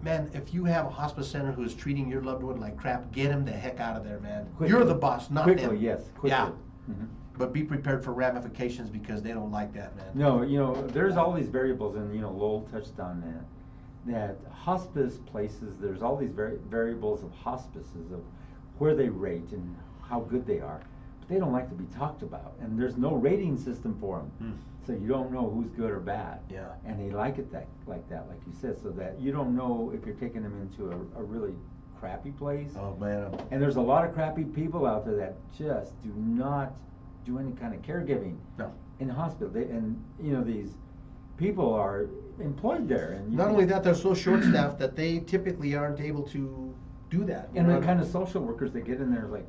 man, if you have a hospice center who is treating your loved one like crap, get him the heck out of there, man. Quickly. You're the boss, not Quickly, them. yes. Quickly. Yeah. Mhm. But be prepared for ramifications because they don't like that, man. No, you know, there's all these variables, and Lowell touched on that hospice places, there's all these variables of hospices, of where they rate and how good they are. But they don't like to be talked about, and there's no rating system for them. So you don't know who's good or bad. Yeah. And they like it like you said, so that you don't know if you're taking them into a really crappy place. Oh, man. And there's a lot of crappy people out there that just do not do any kind of caregiving No. in the hospital. These people are employed there, and Not only that, they're so short-staffed that they typically aren't able to do that. and the kind of social workers that get in there like,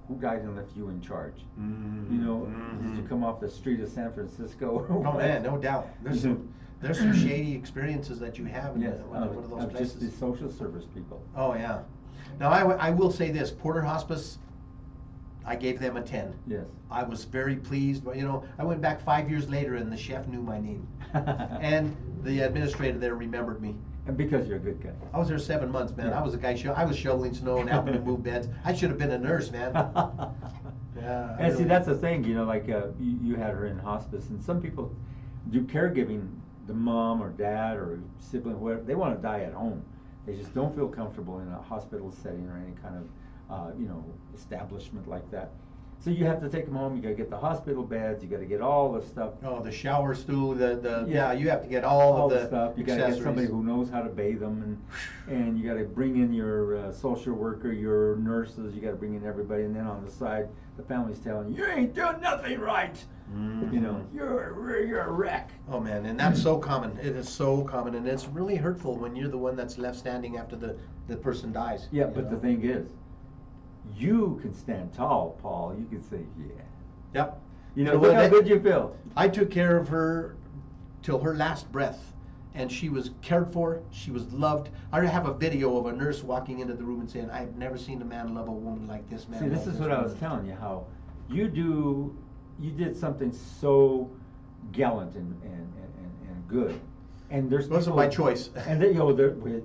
who guided and left you in charge? Mm-hmm. You know, did you come off the street of San Francisco? Or Oh what? man, no doubt. There's some shady experiences that you have in Yes, one of those of just the places. social service people. Oh yeah. Now I will say this: Porter Hospice, I gave them a 10. Yes. I was very pleased, but I went back 5 years later, and the chef knew my name, and the administrator there remembered me. And because you're a good guy. I was there 7 months, man. Yeah. I was the guy. I was shoveling snow and helping to move beds. I should have been a nurse, man. Yeah. And see, that's the thing, like you had her in hospice, and some people do caregiving, the mom or dad or sibling, whatever, they want to die at home. They just don't feel comfortable in a hospital setting or any kind of, establishment like that. So you have to take them home. You got to get the hospital beds. You got to get all the stuff. Oh, the shower stool. Yeah. You have to get all of the stuff. You got to get accessories. somebody who knows how to bathe them, and you got to bring in your social worker, your nurses. You got to bring in everybody, and then on the side, the family's telling you, you ain't doing nothing right. Mm-hmm. You're a wreck. Oh man, and that's so common. It is so common, and it's really hurtful when you're the one that's left standing after the person dies. Yeah, but the thing is, you can stand tall, Paul. You can say, yeah. Yep. Look how good you feel. I took care of her till her last breath, and she was cared for. She was loved. I have a video of a nurse walking into the room and saying, "I've never seen a man love a woman like this man." See, this loved is what I was woman." telling you, how you did something so gallant and good. And there's It wasn't my choice. And then,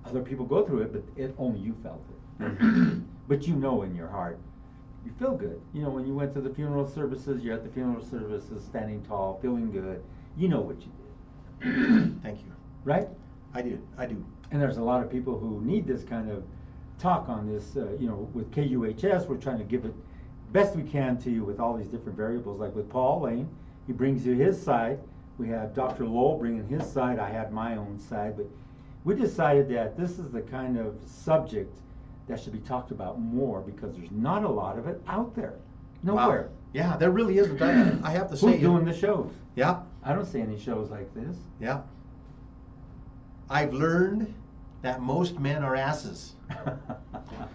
other people go through it, but only you felt it. But in your heart, you feel good. When you went to the funeral services, you're at the funeral services standing tall, feeling good. You know what you did. Thank you. Right? I do. And there's a lot of people who need this kind of talk on this. With KUHS, we're trying to give it best we can to you with all these different variables. Like with Paul Lane, he brings you his side. We have Dr. Lowell bringing his side. I had my own side, but we decided that this is the kind of subject that should be talked about more because there's not a lot of it out there. Nowhere. Wow. Yeah, there really isn't. I have to say. Who's doing the shows? Yeah. I don't see any shows like this. Yeah. I've learned that most men are asses.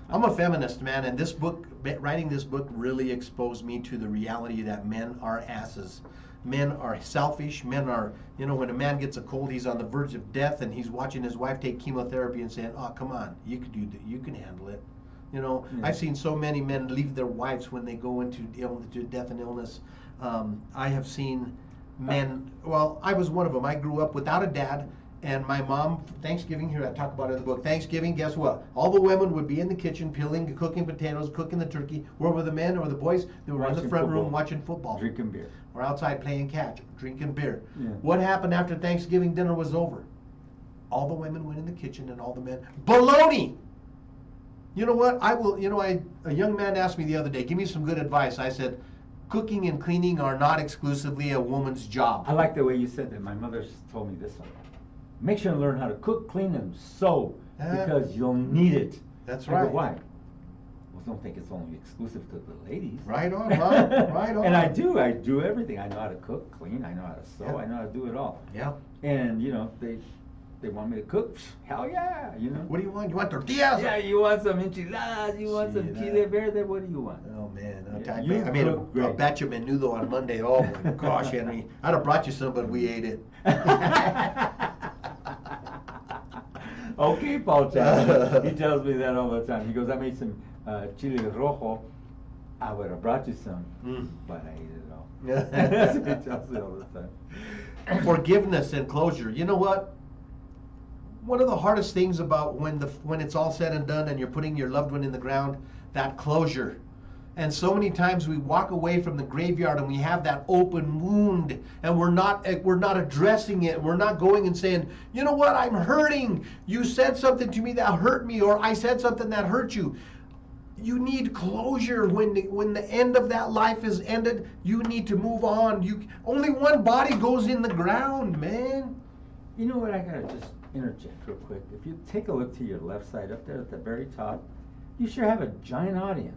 I'm a feminist, man, and this book, writing this book, really exposed me to the reality that men are asses. Men are selfish. Men are, when a man gets a cold, he's on the verge of death, and he's watching his wife take chemotherapy and saying, "Oh, come on, you can do that. You can handle it." Yeah. I've seen so many men leave their wives when they go into death and illness. I have seen men. Well, I was one of them. I grew up without a dad. And my mom, Thanksgiving, here I talk about it in the book, Thanksgiving, guess what? All the women would be in the kitchen peeling, cooking potatoes, cooking the turkey. Where were the men or the boys? They were in the front room watching football. Drinking beer. Or outside playing catch, drinking beer. Yeah. What happened after Thanksgiving dinner was over? All the women went in the kitchen and all the men, baloney! You know what? A young man asked me the other day, give me some good advice. I said, cooking and cleaning are not exclusively a woman's job. I like the way you said that. My mother told me this one. Make sure to learn how to cook, clean, and sew because you'll need it. That's right. right. Why? Well, don't think it's only exclusive to the ladies. Right on, Mom. Right on. And I do everything. I know how to cook, clean. I know how to sew. Yeah. I know how to do it all. Yeah. And they want me to cook. Hell yeah, What do you want? You want tortillas? Yeah, you want some enchiladas? You want some chile verde? What do you want? Oh man, Yeah, I made a batch of menudo on Monday. Oh my gosh, Henry, I'd have brought you some, but we ate it. Okay, Paul Chapman. He tells me that all the time. He goes, I made some chile rojo. I would have brought you some, but I ate it all. That's what he tells me all the time. Forgiveness and closure. You know what? One of the hardest things about when it's all said and done and you're putting your loved one in the ground, that closure. And so many times we walk away from the graveyard and we have that open wound and we're not addressing it. We're not going and saying, you know what, I'm hurting. You said something to me that hurt me, or I said something that hurt you. You need closure. When the end of that life is ended, you need to move on. Only one body goes in the ground, man. You know what, I gotta just interject real quick. If you take a look to your left side up there at the very top, you sure have a giant audience.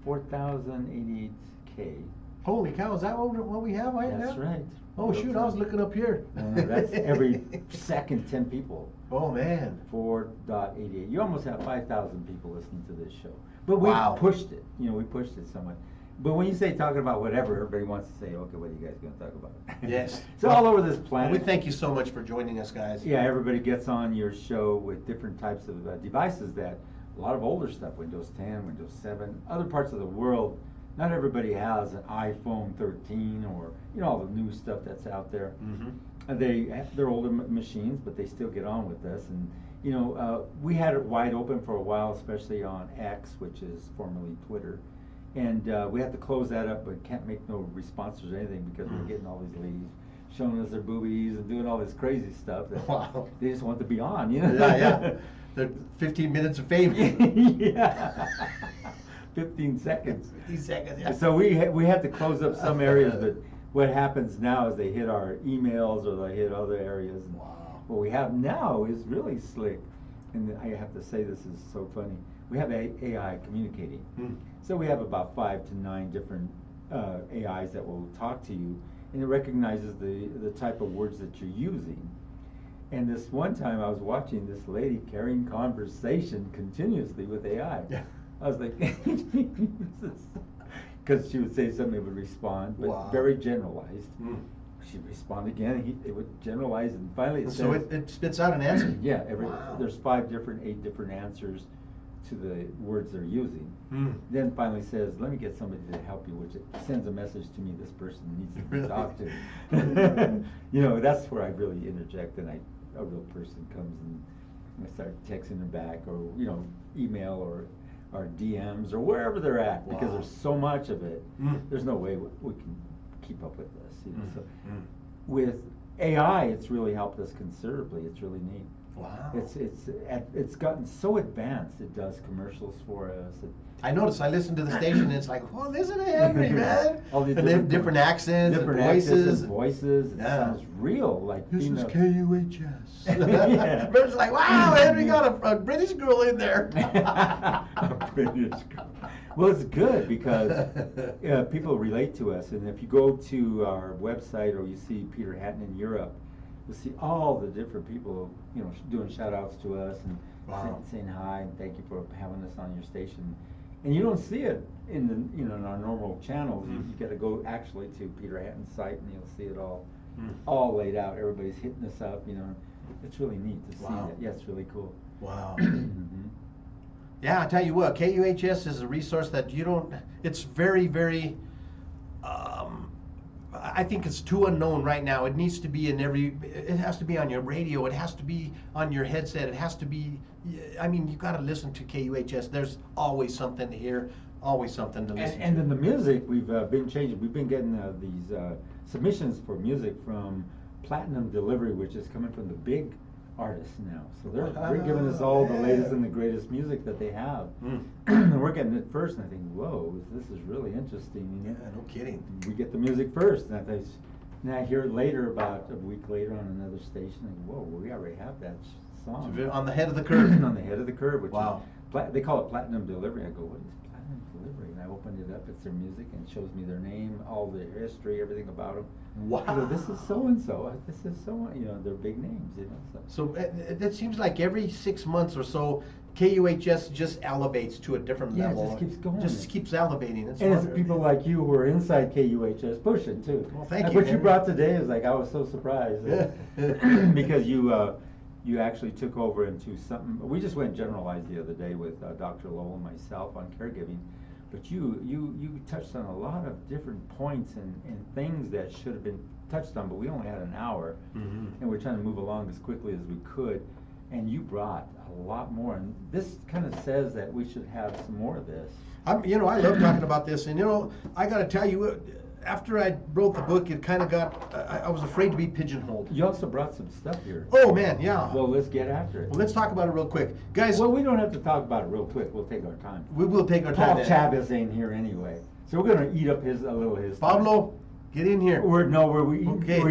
4,088K. Holy cow, is that what we have right now? That's right. Oh shoot, I was looking up here. No, that's every second 10 people. Oh man. 4.88. You almost have 5,000 people listening to this show. But we pushed it. We pushed it somewhat. But when you say talking about whatever, everybody wants to say, okay, what are you guys going to talk about? Yes. It's all over this planet. Well, we thank you so much for joining us, guys. Yeah, everybody gets on your show with different types of devices that a lot of older stuff, Windows 10, Windows 7, other parts of the world, not everybody has an iPhone 13 or all the new stuff that's out there. Mm-hmm. They're older machines, but they still get on with us. And we had it wide open for a while, especially on X, which is formerly Twitter. And we had to close that up, but can't make no responses or anything because we're getting all these ladies showing us their boobies and doing all this crazy stuff that they just want to be on, Yeah. The 15 minutes of fame. Yeah. 15 seconds. 15 seconds, yeah. So we had to close up some areas, but what happens now is they hit our emails or they hit other areas. And what we have now is really slick. And I have to say, this is so funny. We have AI communicating. So we have about 5 to 9 different AIs that will talk to you, and it recognizes the type of words that you're using. And this one time I was watching this lady carrying conversation continuously with AI. Yeah. I was like, because she would say something, it would respond, but very generalized. She'd respond again, it would generalize, and finally it so it spits out an answer? Yeah, there's 8 different answers to the words they're using. Then finally says, let me get somebody to help you, which it sends a message to me this person needs to be talked to. That's where I really interject, and a real person comes and I start texting them back, or email or DMs or wherever they're at, because there's so much of it. There's no way we can keep up with this. So with AI, it's really helped us considerably. It's really neat. Wow. It's gotten so advanced. It does commercials for us. I noticed. I listened to the station, and it's like, well, listen to Henry, man. All these and they have different accents, different and voices. accents and voices. It sounds real, like This is KUHS. Yeah. It's like, wow, Henry got a British girl in there. A British girl. Well, it's good because people relate to us, and if you go to our website or you see Peter Hatton in Europe, you'll see all the different people, doing shout outs to us and saying hi and thank you for having us on your station. And you don't see it in the in our normal channels. You got to go actually to Peter Hatton's site, and you'll see it all laid out. Everybody's hitting us up. It's really neat to see that. Yeah, it's really cool. Wow. Yeah, I tell you what, KUHS is a resource that you don't. It's very, very. I think it's too unknown right now. It needs to be in every. It has to be on your radio. It has to be on your headset. It has to be. I mean, you got to listen to KUHS. There's always something to hear. Always something to listen. And then the music, we've been changing. We've been getting these submissions for music from Platinum Delivery, which is coming from the big artists now. So they're giving us all the latest and the greatest music that they have. And we're getting it first, and I think, whoa, this is really interesting. Yeah, no kidding. We get the music first, and I hear it later, about a week later on another station, and whoa, we already have that song. So on the head of the curve. On the head of the curve, which wow. They call it Platinum Delivery. I go, what is Platinum Delivery? And I opened it up, it's their music, and it shows me their name, all their history, everything about them. Wow. I go, this is so and so. This is so. They're big names. So it seems like every 6 months or so, KUHS just elevates to a different level. It just keeps going. Just keeps elevating. And it's people like you who are inside KUHS pushing too. Well, thank you. What you brought today is like, I was so surprised because you actually took over into something. We just went generalized the other day with Dr. Lowell and myself on caregiving. But you touched on a lot of different points and things that should have been touched on, but we only had an hour, and we're trying to move along as quickly as we could. And you brought a lot more, and this kind of says that we should have some more of this. I love talking about this, and I got to tell you, after I wrote the book, it kind of got. I was afraid to be pigeonholed. You also brought some stuff here. Oh man, yeah. Well, let's get after it. Well, let's talk about it real quick, guys. Well, we don't have to talk about it real quick. We'll take our time. We will take our time. Paul Chavez ain't here anyway, so we're gonna eat up a little of his. Pablo, get in here. We're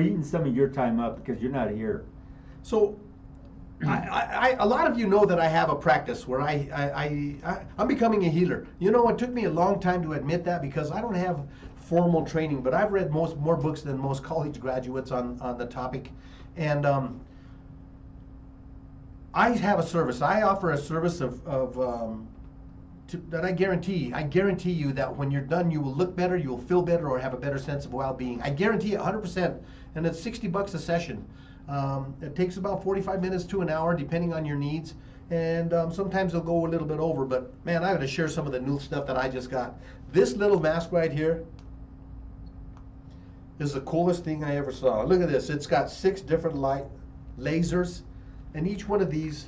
eating some of your time up because you're not here. So, a lot of you know that I have a practice where I'm becoming a healer. It took me a long time to admit that because I don't have formal training, but I've read more books than most college graduates on the topic, and I have a service. I offer a service that I guarantee you that when you're done, you will look better, you will feel better, or have a better sense of well-being. I guarantee it 100%, and it's $60 a session. It takes about 45 minutes to an hour, depending on your needs, and sometimes it'll go a little bit over, but man, I gotta share some of the new stuff that I just got. This little mask right here is the coolest thing I ever saw. Look at this. It's got 6 different light lasers, and each one of these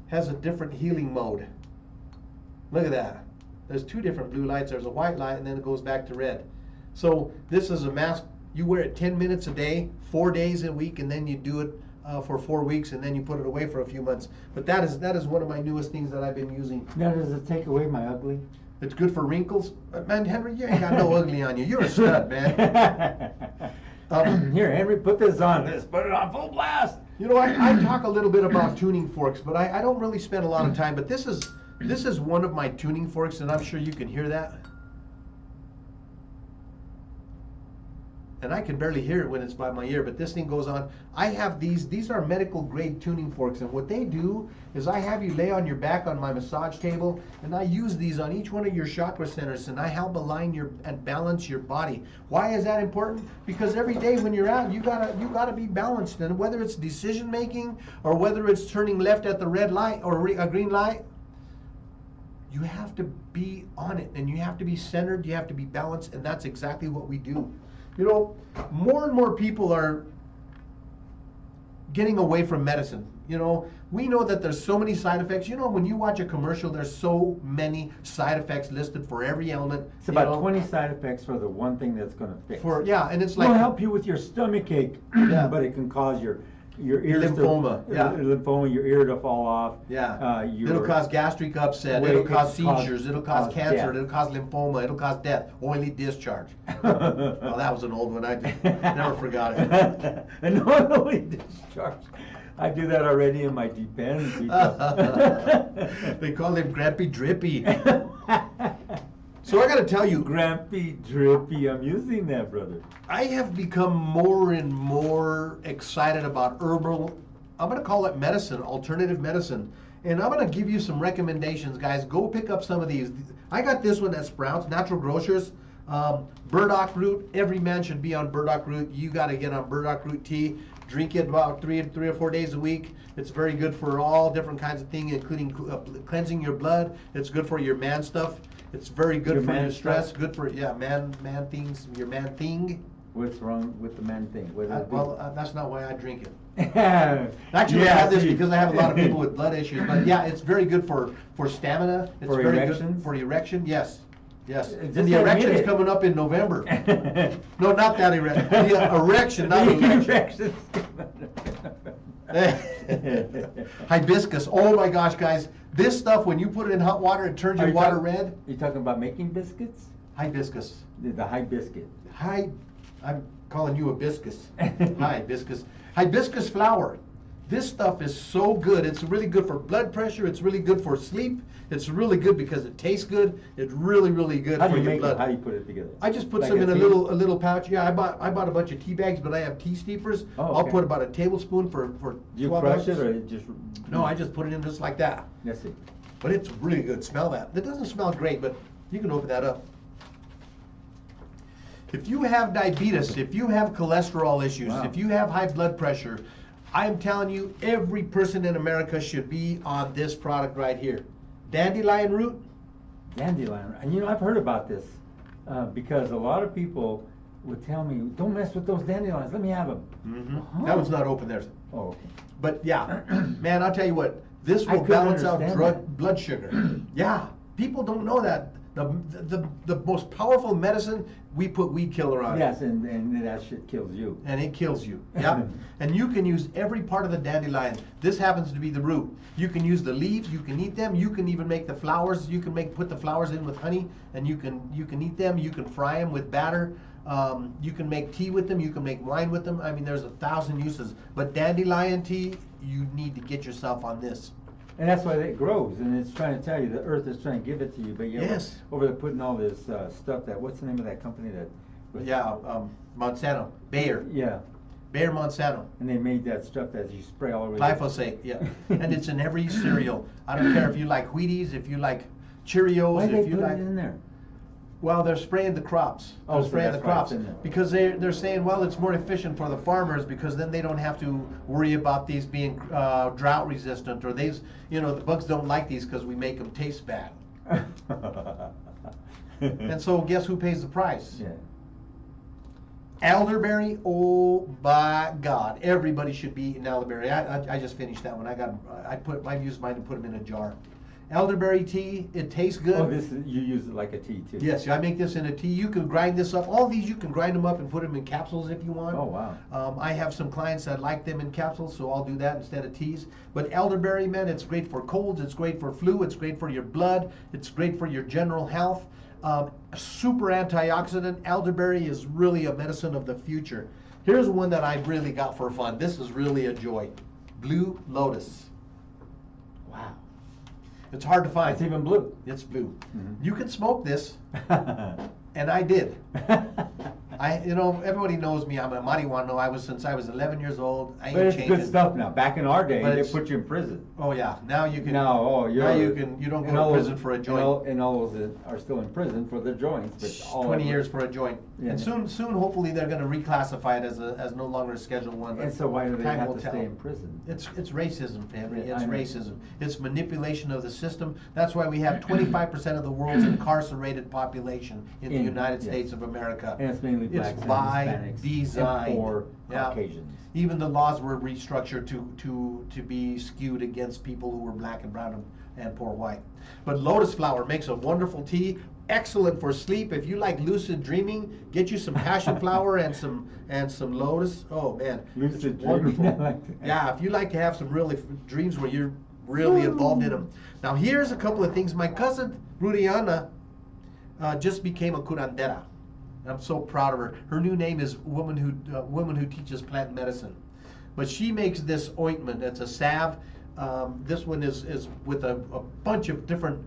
has a different healing mode. Look at that. There's 2 different blue lights. There's a white light, and then it goes back to red. So this is a mask. You wear it 10 minutes a day, 4 days a week, and then you do it for 4 weeks, and then you put it away for a few months. But that is one of my newest things that I've been using. Now, does it take away my ugly? It's good for wrinkles. Man, Henry, you ain't got no ugly on you. You're a stud, man. Here, Henry, put this on. Put it on full blast. I talk a little bit about tuning forks, but I don't really spend a lot of time. But this is one of my tuning forks, and I'm sure you can hear that. And I can barely hear it when it's by my ear, but this thing goes on. I have these are medical grade tuning forks, and what they do is I have you lay on your back on my massage table, and I use these on each one of your chakra centers, and I help align and balance your body. Why is that important? Because every day when you're out, you gotta be balanced, and whether it's decision making or whether it's turning left at the red light or a green light, you have to be on it, and you have to be centered, you have to be balanced, and that's exactly what we do. More and more people are getting away from medicine. We know that there's so many side effects. When you watch a commercial, there's so many side effects listed for every ailment. It's about 20 side effects for the one thing that's going to fix. And it's like, it'll help you with your stomach ache, Yeah. but it can cause your your ears lymphoma. Lymphoma, your ear to fall off. Yeah. It'll cause gastric upset. It'll cause seizures. It'll cause cancer. It'll cause lymphoma. It'll cause death. Oily discharge. Oh, that was an old one. I never forgot it. An oily discharge. I do that already in my Depends. They call him Grampy Drippy. So I got to tell you, Grampy Drippy, I'm using that, brother. I have become more and more excited about herbal, I'm going to call it medicine, alternative medicine. And I'm going to give you some recommendations, guys. Go pick up some of these. I got this one at Sprouts, Natural Grocers. Burdock root. Every man should be on burdock root. You got to get on burdock root tea. Drink it about three or 4 days a week. It's very good for all different kinds of things, including cleansing your blood. It's good for your man stuff. It's very good for your stress. Stuff? Good for man things. Your man thing. What's wrong with the man thing? That's not why I drink it. Actually, I have this because I have a lot of people with blood issues. But yeah, it's very good for stamina. It's for very erections? Good for erection. Yes. Yes. And the erection's coming up in November. No, not that erection. The erection, not the erection. Hibiscus. Oh my gosh, guys. This stuff, when you put it in hot water, it turns your water red. Are you talking about making biscuits? Hibiscus. The hibiscus. I'm calling you a biscus. Hibiscus. Hibiscus flower. This stuff is so good. It's really good for blood pressure. It's really good for sleep. It's really good because it tastes good. It's really, really good for your blood. How do you put it together? I just put some in a little pouch. Yeah, I bought a bunch of tea bags, but I have tea steepers. Oh, okay. I'll put about a tablespoon for Do you crush it or just? No, I just put it in just like that. Let's see. But it's really good. Smell that. It doesn't smell great, but you can open that up. If you have diabetes, if you have cholesterol issues, if you have high blood pressure, I'm telling you, every person in America should be on this product right here. Dandelion root. Dandelion. And I've heard about this because a lot of people would tell me, don't mess with those dandelions, let me have them. Mm-hmm. That one's not open there. Oh, okay. But yeah, man, I'll tell you what, this will balance out blood sugar. Yeah, people don't know that. The most powerful medicine, we put weed killer on it. Yes, and that shit kills you. And it kills you. Yeah. And you can use every part of the dandelion. This happens to be the root. You can use the leaves. You can eat them. You can even make the flowers. You can put the flowers in with honey, and you can eat them. You can fry them with batter. You can make tea with them. You can make wine with them. I mean, there's 1,000 uses. But dandelion tea, you need to get yourself on this. And that's why it grows, and it's trying to tell you the earth is trying to give it to you, but you're over there putting all this stuff what's the name of that company that? Monsanto, Bayer. Yeah. Bayer Monsanto. And they made that stuff that you spray all over. Glyphosate, yeah. And it's in every cereal. I don't care if you like Wheaties, if you like Cheerios, Why if you put like. It in there? Well, they're spraying the crops. They're spraying the crops because they're saying, well, it's more efficient for the farmers because then they don't have to worry about these being drought resistant or these, the bugs don't like these because we make them taste bad. And so guess who pays the price? Yeah. Elderberry, oh my God, everybody should be eating elderberry. I just finished that one. I used mine to put them in a jar. Elderberry tea, it tastes good. Oh, you use it like a tea too. Yes, I make this in a tea. You can grind this up. All these you can grind them up and put them in capsules if you want. Oh, wow. I have some clients that like them in capsules, so I'll do that instead of teas. But elderberry, man, it's great for colds, it's great for flu, it's great for your blood, it's great for your general health. Super antioxidant. Elderberry is really a medicine of the future. Here's one that I really got for fun. This is really a joy. Blue lotus. Wow. It's hard to find. It's even blue. It's blue. Mm-hmm. You can smoke this, and I did. Everybody knows me. I'm a marijuana. Since I was 11 years old. I ain't but it's changing. Good stuff now. Back in our day, they put you in prison. Oh yeah. Now you can. You don't go to prison for a joint. And all those that are still in prison for their joints. But 20 years for a joint. Yeah. And soon, hopefully, they're going to reclassify it as no longer a Schedule 1. And so why do they have to stay in prison? It's racism, Henry. It's racism. It's manipulation of the system. That's why we have 25% of the world's incarcerated population in the United States of America. And it's mainly blacks and Hispanics, design. And poor Caucasians. Even the laws were restructured to be skewed against people who were black and brown and poor white. But lotus flower makes a wonderful tea. excellent for sleep. If you like lucid dreaming, get you some passion flower and some lotus. Oh man, Lucid it's wonderful. dreaming, I like that. Yeah, if you like to have some really dreams where you're really involved in them. Now here's a couple of things. My cousin Ruriana just became a curandera. I'm so proud of her. Her new name is woman who teaches plant medicine. But she makes this ointment. It's a salve. This one is with a bunch of different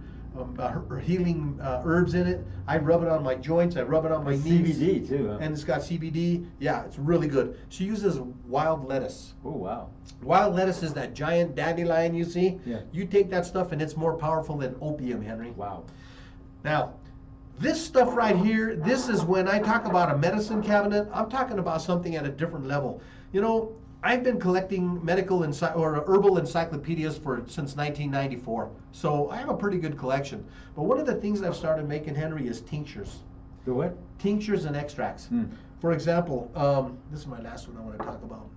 healing herbs in it. I rub it on my joints. I rub it on my knees. CBD too. Huh? And it's got CBD. Yeah, it's really good. She uses wild lettuce. Oh wow. Wild lettuce is that giant dandelion you see. Yeah. You take that stuff and it's more powerful than opium, Henry. Wow. Now, this stuff right here, this is when I talk about a medicine cabinet, I'm talking about something at a different level. You know, I've been collecting medical or herbal encyclopedias since 1994, so I have a pretty good collection. But one of the things I've started making, Henry, is tinctures. The what? Tinctures and extracts. For example, this is my last one I want to talk about.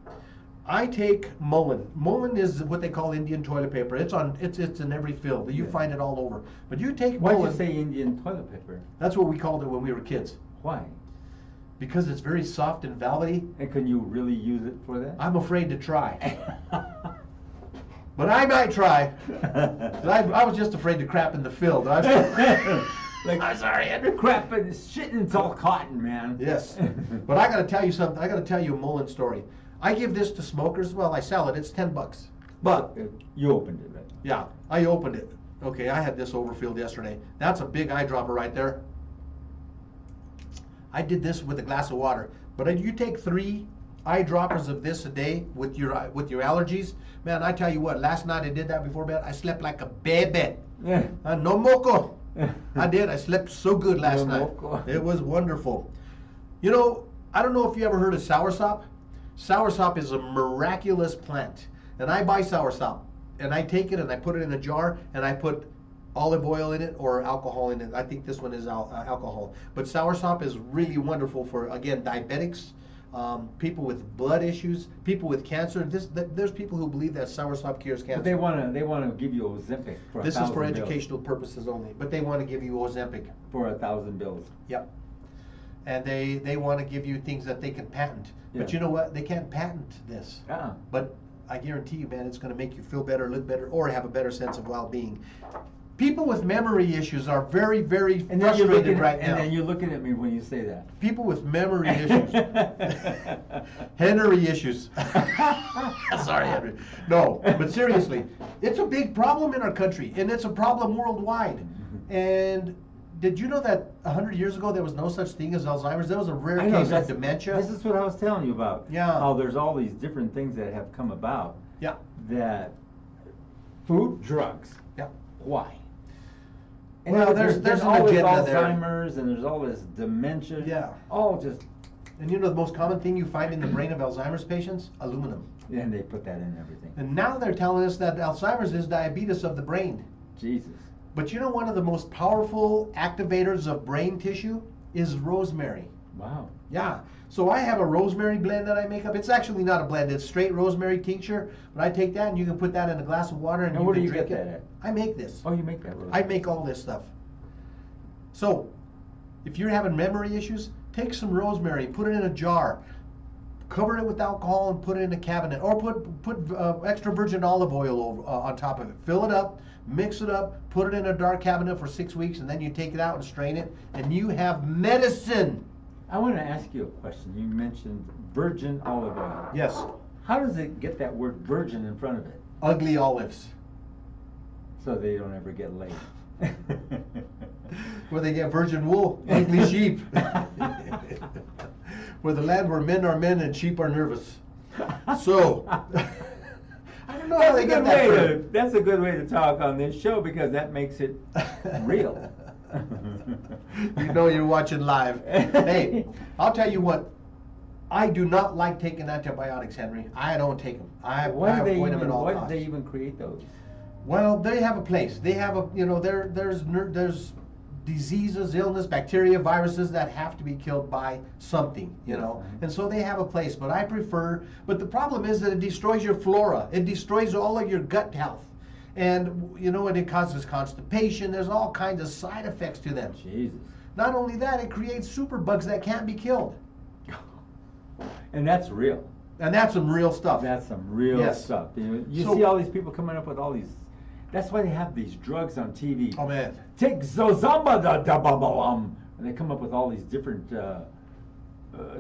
I take mullein. Mullein is what they call Indian toilet paper. It's in every field. You find it all over. But you take mullein. Why did you say Indian toilet paper? That's what we called it when we were kids. Why? Because it's very soft and velvety. And can you really use it for that? I'm afraid to try. But I might try. I was just afraid to crap in the field. Like, I'm sorry, Andrew, crap, but shitting, it's all cotton, man. Yes. But I got to tell you something. I got to tell you a mullein story. I give this to smokers. Well, I sell it. It's $10. But you opened it, right? Yeah, I opened it. Okay, I had this overfilled yesterday. That's a big eyedropper right there. I did this with a glass of water. But you take 3 eyedroppers of this a day with your allergies, man. I tell you what. Last night I did that before bed. I slept like a baby. Yeah. No moco. I did. I slept so good last night. Moco. It was wonderful. You know, I don't know if you ever heard of soursop. Soursop is a miraculous plant. And I buy soursop, and I take it and I put it in a jar, and I put olive oil in it or alcohol in it. I think this one is alcohol. But soursop is really wonderful for, again, diabetics, people with blood issues, people with cancer. There's people who believe that soursop cures cancer. But they want to give you Ozempic for This is for 1,000 educational purposes only, but they want to give you Ozempic. For 1,000 bills. Yep. And they want to give you things that they can patent. Yeah. But you know what? They can't patent this. But I guarantee you, man, it's going to make you feel better, live better, or have a better sense of well-being. People with memory issues are very, very frustrated right now. And then you're looking at me when you say that. People with memory issues. Henry issues. Sorry, Henry. No, but seriously, it's a big problem in our country, and it's a problem worldwide. And did you know that 100 years ago there was no such thing as Alzheimer's? There was a rare case of dementia. This is what I was telling you about. Yeah. How there's all these different things that have come about. Yeah. That food, drugs. Yeah. Why? And well, there's an all this agenda there. Alzheimer's and there's all this dementia. Yeah. All just. And you know the most common thing you find in the brain of Alzheimer's patients? Aluminum. And they put that in everything. And now they're telling us that Alzheimer's is diabetes of the brain. Jesus. But you know one of the most powerful activators of brain tissue is rosemary. Wow. Yeah. So I have a rosemary blend that I make up. It's actually not a blend. It's straight rosemary tincture. But I take that and you can put that in a glass of water and you where can do you drink get it. that at? I make this. Oh, you make that rosemary. I make all this stuff. So if you're having memory issues, take some rosemary, put it in a jar, cover it with alcohol and put it in a cabinet, or put extra virgin olive oil on top of it. Fill it up, mix it up, put it in a dark cabinet for 6 weeks, and then you take it out and strain it, and you have medicine. I want to ask you a question. You mentioned virgin olive oil. Yes. How does it get that word virgin in front of it? Ugly olives. So they don't ever get laid. Where they get virgin wool, ugly sheep. Where the land where men are men and sheep are nervous. So, I don't know how they get that from. That's a good way to talk on this show because that makes it real. You know you're watching live. Hey, I'll tell you what. I do not like taking antibiotics, Henry. I don't take them. I avoid them at all costs. Why did they even create those? Well, they have a place. They have a, you know, there's diseases, illness, bacteria, viruses that have to be killed by something, you know. And so they have a place, but I prefer, but the problem is that it destroys your flora. It destroys all of your gut health. And you know what? It causes constipation. There's all kinds of side effects to them. Jesus. Not only that, it creates superbugs that can't be killed. And that's real. And that's some real stuff. That's some real Yes. stuff. You So- see all these people coming up with all these. That's why they have these drugs on TV. Oh man. Take Zozamba da da ba ba bum. And they come up with all these different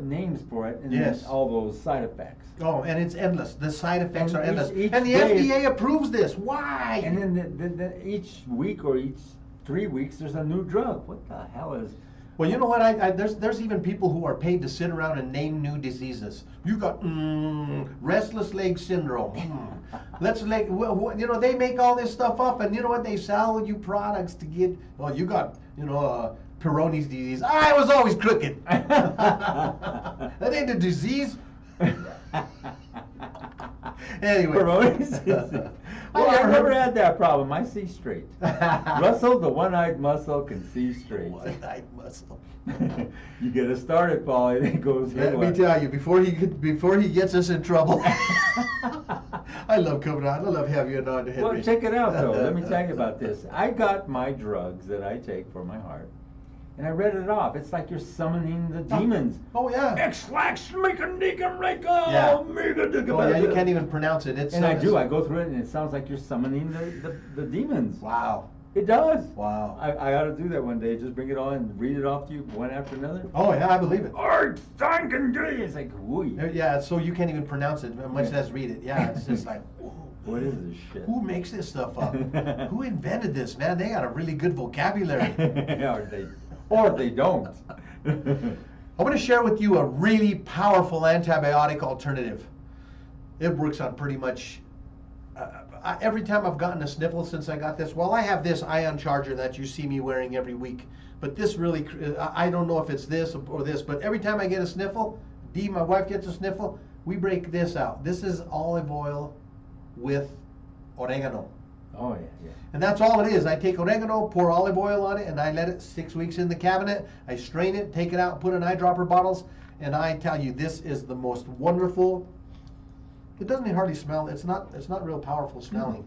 names for it, and Yes. then all those side effects. Oh, and it's endless. The side effects And are endless. each And the day is- FDA approves this. Why? And then each week or each 3 weeks, there's a new drug. What the hell is? Well, you know what? There's even people who are paid to sit around and name new diseases. You got restless leg syndrome. Let's like you know, they make all this stuff up, and you know what? They sell you products to get. Well, you got Peyronie's disease. I was always crooked. That ain't a disease. Anyway. Peyronie's disease. Well, I never had that problem. I see straight. Russell, the one-eyed muscle, can see straight. One-eyed muscle. You get us started, Paul, and it goes Let me haywire. tell you, before he gets us in trouble. I love coming on. I love having you on, Henry. Well, check it out, though. Let me tell you about this. I got my drugs that I take for my heart, and I read it off. It's like you're summoning the demons. Oh yeah. X-Lax, make a nigga, make Yeah. a mega digga. Oh yeah, you can't even pronounce it. It's And I do. I go through it, and it sounds like you're summoning the demons. Wow. It does. Wow. I ought to do that one day. Just bring it on and read it off to you one after another. Oh yeah, I believe it. Art thanking thee. It's like, whoo. Yeah, so you can't even pronounce it, much less read it. Yeah, it's just like, whoa. What is this shit? Who makes this stuff up? Who invented this, man? They got a really good vocabulary. or they don't. I'm going to share with you a really powerful antibiotic alternative. It works on pretty much every time I've gotten a sniffle since I got this. Well, I have this ion charger that you see me wearing every week, but this really, I don't know if it's this or this, but every time I get a sniffle, Dee, my wife, gets a sniffle, we break this out. This is olive oil with oregano. Oh, yeah. And that's all it is. I take oregano, pour olive oil on it, and I let it 6 weeks in the cabinet. I strain it, take it out, put it in eyedropper bottles, and I tell you, this is the most wonderful. It doesn't hardly smell. It's not real powerful smelling,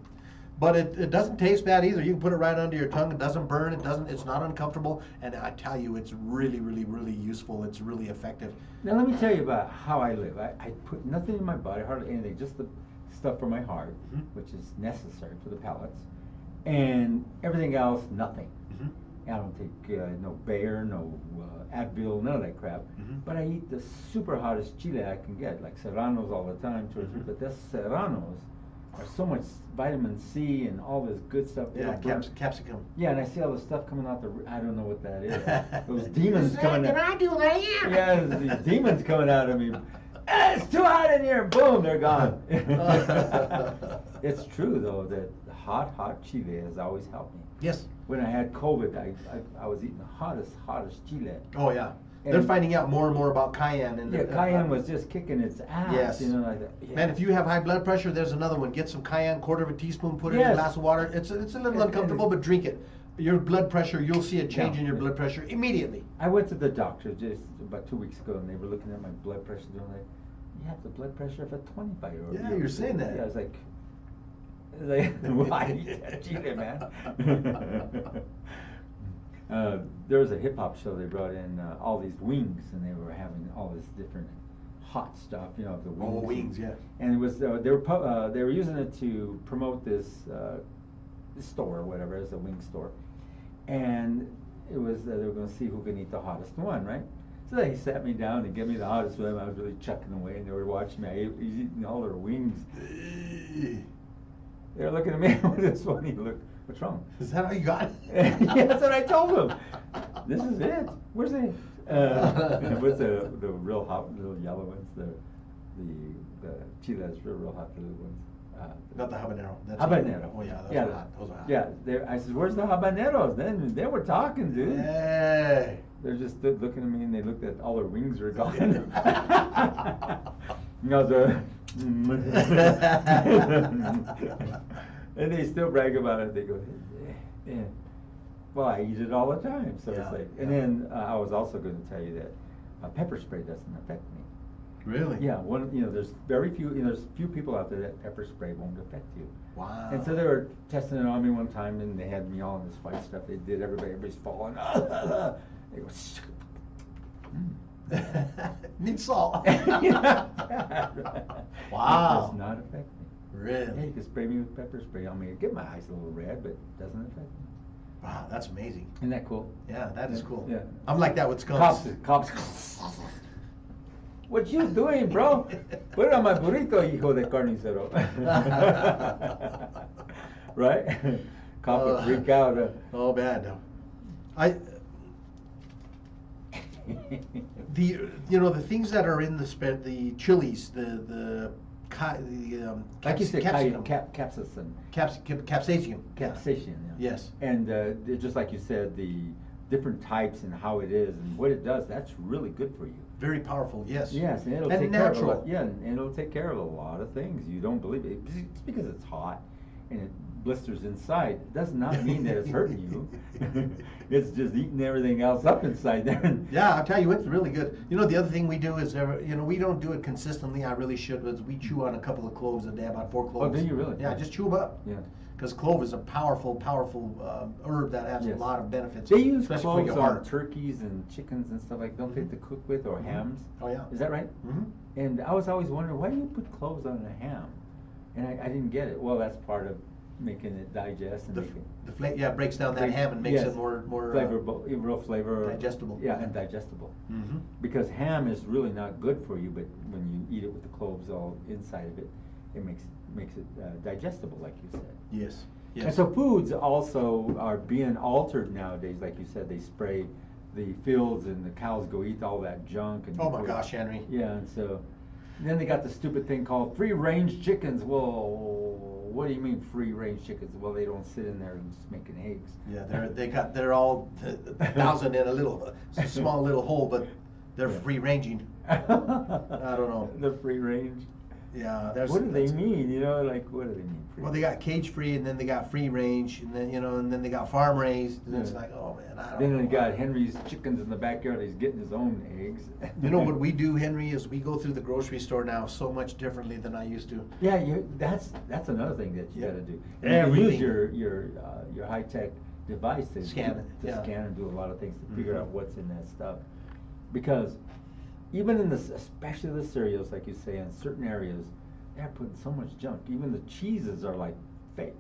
but it doesn't taste bad either. You can put it right under your tongue. It doesn't burn. It's not uncomfortable, and I tell you, it's really, really, really useful. It's really effective. Now, let me tell you about how I live. I put nothing in my body, hardly anything, just the stuff for my heart, which is necessary for the pellets, and everything else, nothing. I don't take no Bayer, no Advil, none of that crap. But I eat the super hottest chile I can get, like serranos all the time. But the serranos are so much vitamin C and all this good stuff. Yeah, capsicum. Yeah, and I see all the stuff coming out I don't know what that is. Those demons coming out. Can I do that? Yeah, these demons coming out of me. It's too hot in here. Boom, they're gone. It's true though that hot chile has always helped me. Yes. When I had COVID, I was eating the hottest chile. Oh yeah. And They're finding out more and more about cayenne. And yeah, cayenne was just kicking its ass. Yes. You know, like that. Yeah. Man, if you have high blood pressure, there's another one. Get some cayenne, quarter of a teaspoon, put it in a Yes. glass of water. It's a little uncomfortable, but drink it. Your blood pressure, you'll see a change in your blood pressure immediately. I went to the doctor just about 2 weeks ago, and they were looking at my blood pressure. They were like, "You have the blood pressure of a 25-year-old." Yeah, you're saying that. Yeah, I was like, why eat that chile, man? There was a hip hop show. They brought in all these wings, and they were having all this different hot stuff, you know, the wings. Oh, wings, yeah. And it was they were using it to promote this store or whatever, as a wing store, and it was they were going to see who can eat the hottest one, right? So they sat me down and gave me the hottest one. I was really chucking away, and they were watching me. I was eating all their wings. They were looking at me with this funny look. What's wrong? Is that how you got it? Yeah, that's what I told them. This is it. Where's the what's the real hot little yellow ones? The chiles, real hot little ones. Not the habanero. That's Habanero. Oh yeah, those are hot. Those are hot. Yeah, I said, "Where's the habaneros?" Then they were talking, dude. Hey. They're just stood looking at me, and they looked at all their wings were gone. And I was and they still brag about it. They go, yeah. Well, I eat it all the time, so Yeah, it's like. yeah. And then I was also going to tell you that pepper spray doesn't affect me. Really? Yeah. There's very few. There's few people out there that pepper spray won't affect you. Wow. And so they were testing it on me one time, and they had me all in this white stuff. They did everybody's falling. They go. Need salt. Wow. Wow. It does not affect me. Really? Yeah, you can spray me with pepper spray on me. It get my eyes a little red, but it doesn't affect me. Wow, that's amazing. Isn't that cool? Yeah, that is cool. Yeah. I'm like that with skunks. Cops. What you doing, bro? Put it on my burrito, hijo de carnicero. Right? Cop would freak out. Oh, bad. The things that are in the chilies, like you said, capsicum. capsaicin. Capsaicin. Capsaicin, yeah. Yes. And just like you said, the different types and how it is and what it does, that's really good for you. Very powerful, yes. Yes, and it'll take care of a lot. Yeah, and it'll take care of a lot of things. You don't believe it. It's because it's hot and it blisters inside. It does not mean that it's hurting you. It's just eating everything else up inside there. Yeah, I'll tell you, it's really good. The other thing we do is, we don't do it consistently. I really should. Was we chew on a couple of cloves a day, about 4 cloves. Oh, do you really? Yeah, just chew them up. Yeah. Because clove is a powerful herb that has a lot of benefits. They use especially cloves for your heart. on turkeys and chickens and stuff like. Don't they to cook with or hams? Oh yeah. Is that right? Mm-hmm. And I was always wondering, why do you put cloves on a ham? And I didn't get it. Well, that's part of making it digest and it breaks down that ham and makes it more flavorful, real flavor, digestible. Yeah, and digestible. Mm-hmm. Because ham is really not good for you, but when you eat it with the cloves all inside of it, it makes it digestible, like you said. Yes. Yes. And so foods also are being altered nowadays, like you said. They spray the fields and the cows go eat all that junk. And oh my gosh, Henry. Yeah, and so then they got the stupid thing called free-range chickens. Well, what do you mean free-range chickens? Well, they don't sit in there and just making eggs. Yeah, they're all 1,000 in a small little hole, but they're free-ranging. I don't know. They're free-range. Yeah. What do they mean? What do they mean? Well, they got cage-free, and then they got free-range, and then they got farm-raised, and it's like, oh man, I don't know. Then they got Henry's chickens in the backyard. He's getting his own eggs. You know what we do, Henry, is we go through the grocery store now so much differently than I used to. Yeah, that's another thing that you got to do. Everything. You use your high-tech device to scan and do a lot of things to figure out what's in that stuff, because even in especially the cereals, like you say, in certain areas, they're putting so much junk. Even the cheeses are like fake.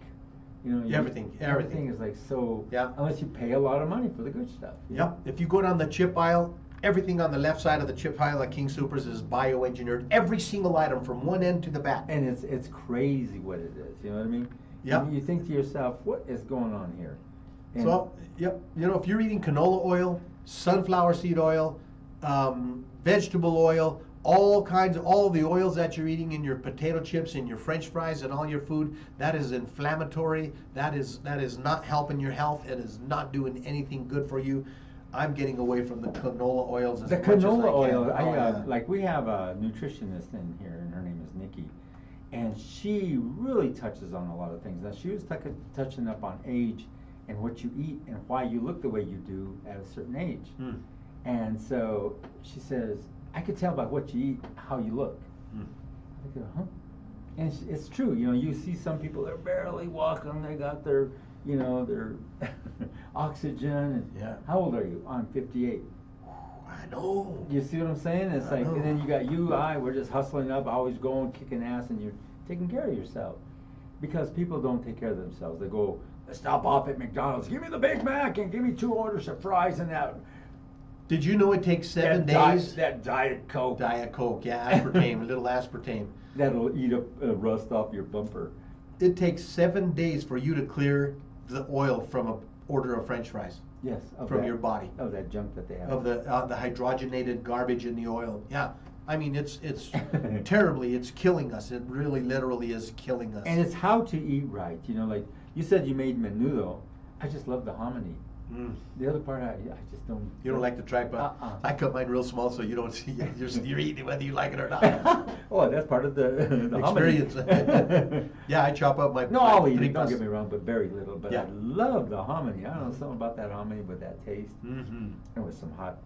Everything is like so. Yeah. Unless you pay a lot of money for the good stuff. Yep. If you go down the chip aisle, everything on the left side of the chip aisle at King Soopers is bioengineered. Every single item from one end to the back. And it's crazy what it is. You know what I mean? Yeah. You think to yourself, what is going on here? And so, yep. If you're eating canola oil, sunflower seed oil, vegetable oil, all the oils that you're eating in your potato chips, in your French fries, and all your food, that is inflammatory. That is not helping your health. It is not doing anything good for you. I'm getting away from the canola oils as much as I can. The canola oil, yeah. Like we have a nutritionist in here, and her name is Nikki, and she really touches on a lot of things. Now she was touching up on age and what you eat and why you look the way you do at a certain age. And so she says, I could tell by what you eat how you look. I go, huh? And it's true. You see some people, they're barely walking. They got their oxygen. And yeah. How old are you? I'm 58. I know. You see what I'm saying? It's like, and then you got we're just hustling up, always going, kicking ass, and you're taking care of yourself. Because people don't take care of themselves. They go, stop off at McDonald's, give me the Big Mac and give me 2 orders of fries and that. Did you know it takes 7 days? That Diet Coke. Diet Coke, yeah, aspartame, a little aspartame. That'll eat up rust off your bumper. It takes 7 days for you to clear the oil from an order of French fries. Yes. From your body. Of that junk that they have. Of the hydrogenated garbage in the oil. Yeah. I mean, it's terribly, it's killing us. It really literally is killing us. And it's how to eat right. Like you said, you made menudo. I just love the hominy. Mm. The other part, I just don't. You don't like the tripod? I cut mine real small so you don't see. You're eating it whether you like it or not. Oh, that's part of the experience. Yeah, I chop up my. No, I'll eat it. Don't get me wrong, but very little. But Yeah. I love the hominy. I don't know, something about that hominy with that taste. Mm-hmm. And with some hot,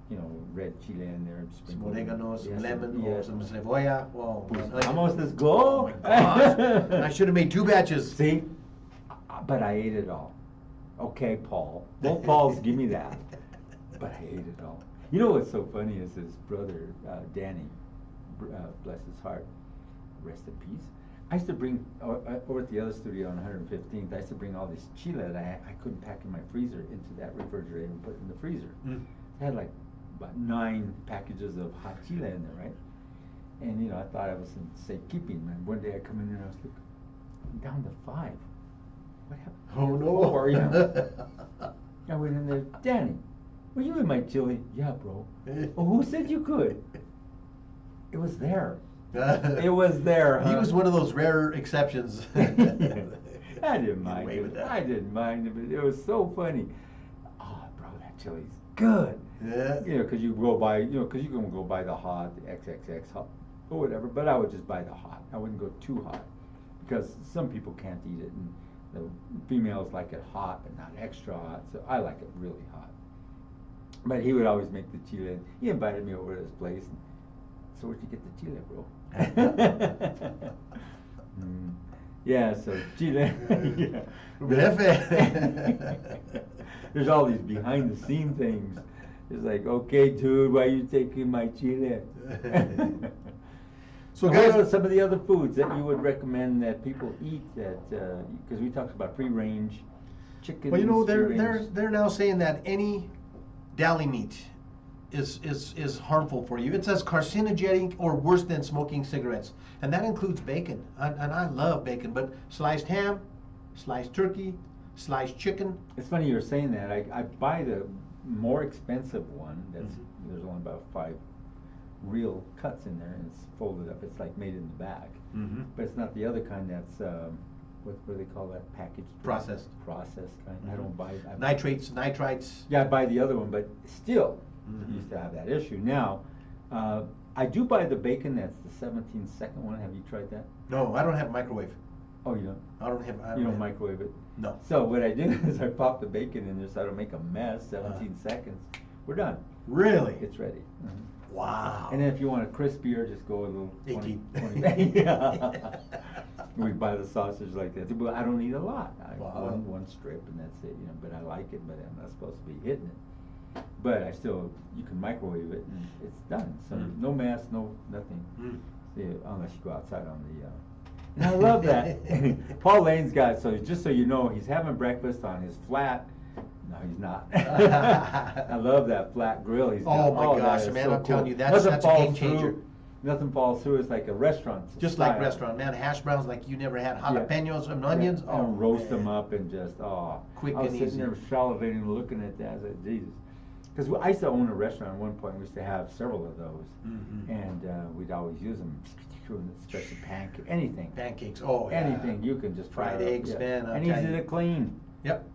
red chile in there. Some oregano, some Yes, lemon, yes. or some cebolla. Whoa, Almost as go. Oh my gosh! I should have made 2 batches. See, but I ate it all. Okay, Paul. Both Pauls give me that. But I ate it all. You know what's so funny is his brother, Danny, bless his heart, rest in peace. I used to bring, over at the other studio on 115th, I used to bring all this chile that I couldn't pack in my freezer into that refrigerator and put it in the freezer. Mm. I had like about 9 packages of hot chile in there, right? And I thought I was in safekeeping. And one day I come in there and I was like, I'm down to 5. What happened? Oh no! 4, I went in there, Danny, were you in my chili? Yeah, bro. Well, who said you could? It was there. It was there. Huh? He was one of those rare exceptions. I didn't mind it. I didn't mind it, but it was so funny. Oh, bro, that chili's good. Yeah. Because you go buy, because you can go buy the hot, the XXX hot, or whatever. But I would just buy the hot. I wouldn't go too hot, because some people can't eat it, and the females like it hot, but not extra hot. So I like it really hot. But he would always make the chile. He invited me over to his place. And, so where'd you get the chile, bro? Yeah, so chile. There's all these behind the scene things. It's like, okay, dude, why are you taking my chile? So guys, what are some of the other foods that you would recommend that people eat? That because we talked about free range chicken. Well, they're now saying that any deli meat is harmful for you. It says carcinogenic or worse than smoking cigarettes, and that includes bacon. And I love bacon, but sliced ham, sliced turkey, sliced chicken. It's funny you're saying that. I buy the more expensive one. There's only about 5 real cuts in there, and it's folded up. It's like made in the bag, but it's not the other kind that's what do they call that, packaged? Processed kind. I don't buy nitrates, nitrites. Yeah, I buy the other one, but still used to have that issue. Now I do buy the bacon that's the 17-second one. Have you tried that? No, I don't have a microwave. Oh, you don't? I don't have. You don't microwave it? No. So what I did is I popped the bacon in there so I don't make a mess. 17 seconds. We're done. Really? It's ready. Wow. And then if you want it crispier, just go a little 20. 18. Yeah. We buy the sausage like that. But I don't need a lot. Wow. One strip and that's it. But I like it, but I'm not supposed to be hitting it. But you can microwave it and it's done. So no mess, no nothing. Unless you go outside on the. And I love that. Paul Lane's got, so just so you know, he's having breakfast on his flat. No, he's not. I love that flat grill he's got. Oh my gosh, man, I'm telling you, that's a game changer. Nothing falls through. It's like a restaurant. Just like restaurant, man. Hash browns like you never had. Jalapenos and onions. Yeah. And roast them up and just, quick I was and sitting easy. there salivating looking at that. I said, Jesus. Because I used to own a restaurant at one point. We used to have several of those. And we'd always use them. Especially anything. Pancakes. Oh, yeah. Anything. You can just fried eggs, man. And easy to clean. Yep.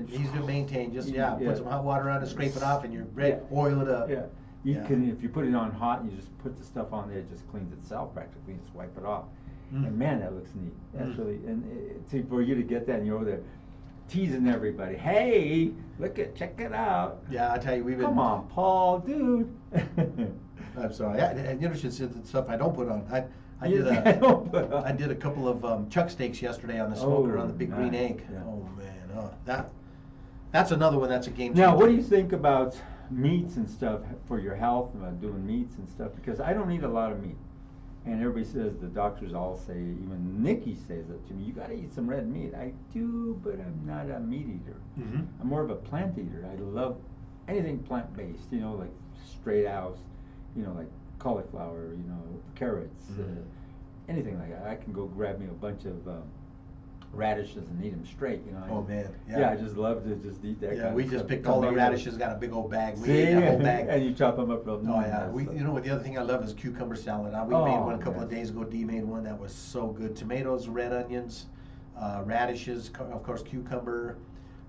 Easy to maintain. Just put some hot water on it, scrape it off, and you're ready. Oil it up. Yeah. You can, if you put it on hot, and you just put the stuff on there, it just cleans itself practically. You just wipe it off. And man, that looks neat. That's really, and for you to get that, and you're over there teasing everybody. Hey, check it out. Yeah, I tell you, we've been. Come on, Paul, dude. I'm sorry. You should see the stuff I don't put on. I did a couple of chuck steaks yesterday on the smoker on the big green egg. Yeah. Oh man, that's another one that's a game changer. Now, what do you think about meats and stuff for your health, about doing meats and stuff? Because I don't eat a lot of meat, and everybody says, the doctors all say, even Nikki says it to me, you got to eat some red meat. I do, but I'm not a meat eater. I'm more of a plant eater. I love anything plant-based, like straight out, like cauliflower, carrots, anything like that. I can go grab me a bunch of radishes and eat them straight, Oh man, yeah. I just love to just eat that. Yeah, we just picked all the radishes, got a big old bag. We ate ate that whole bag. And you chop them up. Oh yeah. The other thing I love is cucumber salad. We made one a couple of days ago. Dee made one that was so good. Tomatoes, red onions, radishes, of course, cucumber,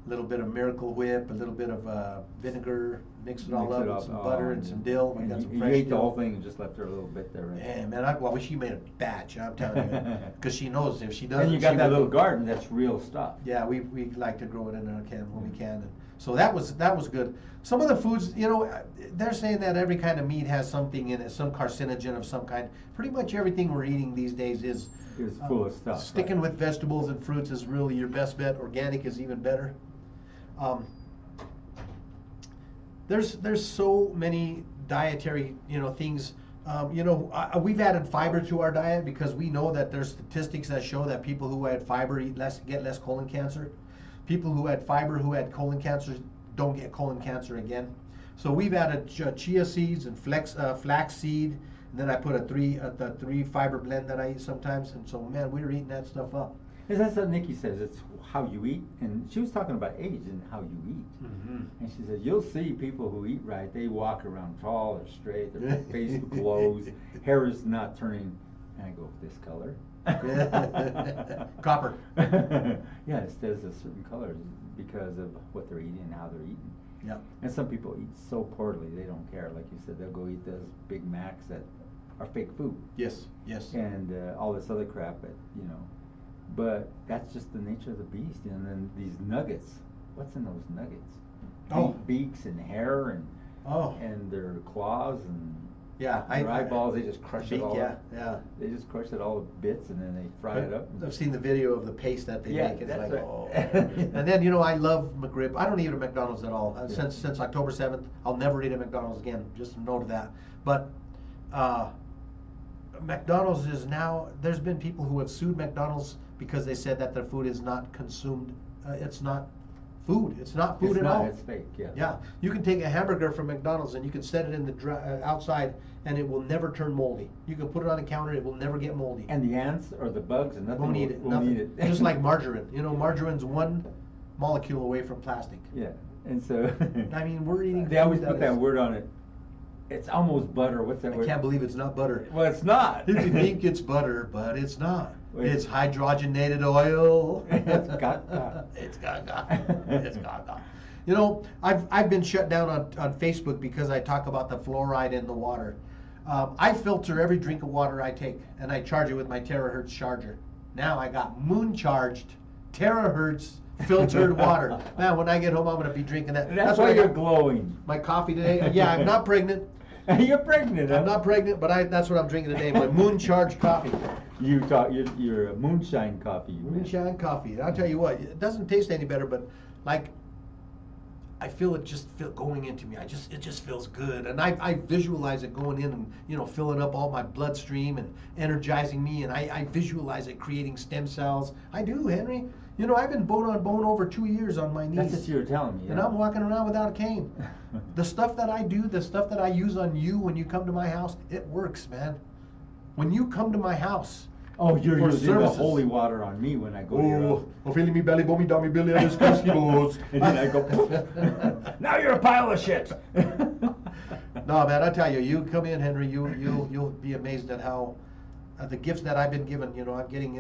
a little bit of Miracle Whip, a little bit of vinegar, mix it all Mix up it with up, some butter and some dill. We And got some you fresh ate the dill. whole thing and just left her a little bit there, right? Yeah, man, well, she made a batch, I'm telling you, because she knows if she doesn't. And you got she that will- little garden that's real stuff. Yeah, we like to grow it in our can when we can. And so that was good. Some of the foods, you know, they're saying that every kind of meat has something in it, some carcinogen of some kind. Pretty much everything we're eating these days is It's full of stuff. sticking right? with vegetables and fruits is really your best bet. Organic is even better. There's so many dietary, you know, things. We've added fiber to our diet because we know that there's statistics that show that people who add fiber get less colon cancer. People who add fiber who had colon cancer don't get colon cancer again. So we've added chia seeds and flax seed, and then I put the 3 fiber blend that I eat sometimes. And so, man, we're eating that stuff up. That's what Nikki says. It's how you eat, and she was talking about age and how you eat. Mm-hmm. And she said, you'll see people who eat right. They walk around tall or straight. Their face glows. Hair is not turning. And I go, this color. Copper. Yeah, it says a certain color because of what they're eating and how they're eating. Yeah. And some people eat so poorly they don't care. Like you said, they'll go eat those Big Macs that are fake food. Yes. Yes. And all this other crap, but that's just the nature of the beast. And then these nuggets, what's in those nuggets? Oh. Beaks and hair and Oh. and their claws and Yeah. their eyeballs. They just crush it all. Yeah. up. Yeah. They just crush it all to bits and then they fry it up. I've seen the video of the paste that they Yeah, make. It's that's like, right. oh. And then, you know, I love McRib. I don't eat at McDonald's at all. Yeah. Since October 7th, I'll never eat at McDonald's again. Just a note of that. But McDonald's is now, there's been people who have sued McDonald's because they said that their food is not consumed. It's not food. It's not food It's at not, all. it's fake, yeah. Yeah, you can take a hamburger from McDonald's and you can set it in the outside, and it will never turn moldy. You can put it on the counter; it will never get moldy. And the ants or the bugs and nothing won't eat it. won't Nothing. eat it. Just like margarine. You know, margarine's 1 molecule away from plastic. Yeah, and so I mean, we're eating. they always food put that is- word on it. It's almost butter. What's that I word? can't believe it's not butter. Well, it's not. You think it's butter, but it's not. Wait. It's hydrogenated oil. It's gaga. It's gaga. It's gaga. You know, I've been shut down on Facebook because I talk about the fluoride in the water. I filter every drink of water I take, and I charge it with my terahertz charger. Now I got moon charged terahertz filtered water. Man, when I get home, I'm going to be drinking that. That's what why I you're got. glowing. My coffee today. Yeah, I'm not pregnant. You're pregnant. I'm not pregnant, but that's what I'm drinking today. My moon charged coffee. You're a moonshine coffee. Moonshine coffee. And I'll tell you what, it doesn't taste any better, but like I feel it just going into me. It just feels good, and I visualize it going in and filling up all my bloodstream and energizing me, and I visualize it creating stem cells. I do, Henry. You know, I've been bone on bone over 2 years on my knees. That's what you were telling me. And I'm walking around without a cane. The stuff that I do, the stuff that I use on you when you come to my house, it works, man. When you come to my house. Oh, you're for using services. the holy water on me when I go to your house. I'm feeling me belly, bummy, dummy, billy, and his Eskimos. And then I go, now you're a pile of shit. No, man, I tell you, you come in, Henry, you'll be amazed at how the gifts that I've been given. You know, I'm getting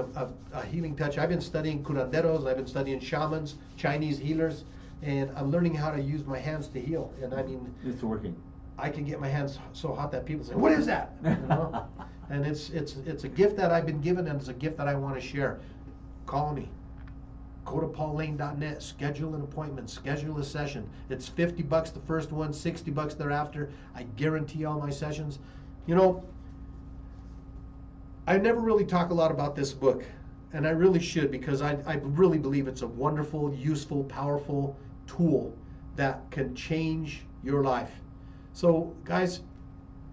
a healing touch. I've been studying curanderos, I've been studying shamans, Chinese healers, and I'm learning how to use my hands to heal. And I mean, It's working. I can get my hands so hot that people say, "What is that?" You know? And it's a gift that I've been given, and it's a gift that I want to share. Call me. Go to paullane.net, schedule an appointment, schedule a session. It's $50 the first one, $60 thereafter. I guarantee all my sessions. You know, I never really talk a lot about this book, and I really should, because I really believe it's a wonderful, useful, powerful tool that can change your life. So, guys,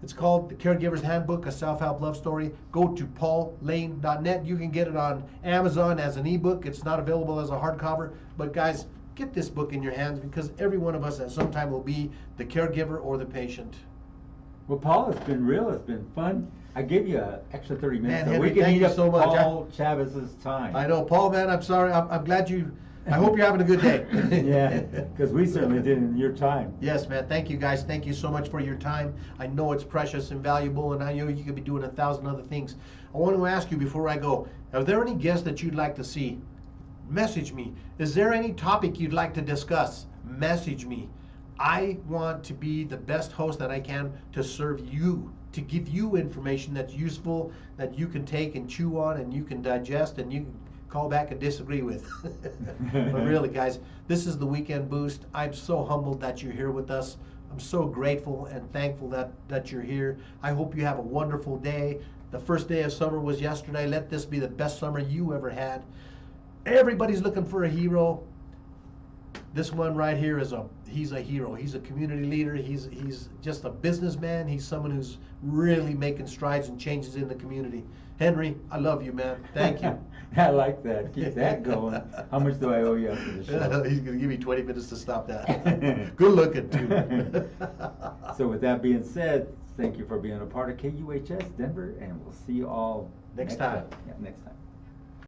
it's called The Caregiver's Handbook, a Self-Help Love Story. Go to paullane.net. You can get it on Amazon as an ebook. It's not available as a hardcover. But, guys, get this book in your hands, because every one of us at some time will be the caregiver or the patient. Well, Paul, it's been real. It's been fun. I gave you an extra 30 minutes. Man, so Henry, we can thank eat you up so much. Paul Chavez's time. I know, Paul, man, I'm sorry. I'm glad I hope you're having a good day. Yeah, because we certainly did in your time. Yes, man. Thank you, guys. Thank you so much for your time. I know it's precious and valuable, and I know you could be doing 1,000 other things. I want to ask you before I go, are there any guests that you'd like to see? Message me. Is there any topic you'd like to discuss? Message me. I want to be the best host that I can to serve you, to give you information that's useful, that you can take and chew on and you can digest and you can call back and disagree with. But really, guys, this is the Weekend Boost. I'm so humbled that you're here with us. I'm so grateful and thankful that you're here. I hope you have a wonderful day. The first day of summer was yesterday. Let this be the best summer you ever had. Everybody's looking for a hero. This one right here he's a hero. He's a community leader. He's just a businessman. He's someone who's really making strides and changes in the community. Henry, I love you, man. Thank you. I like that. Keep that going. How much do I owe you after the show? He's going to give me 20 minutes to stop that. Good looking, too. So with that being said, thank you for being a part of KUHS Denver, and we'll see you all next time. Yeah, next time.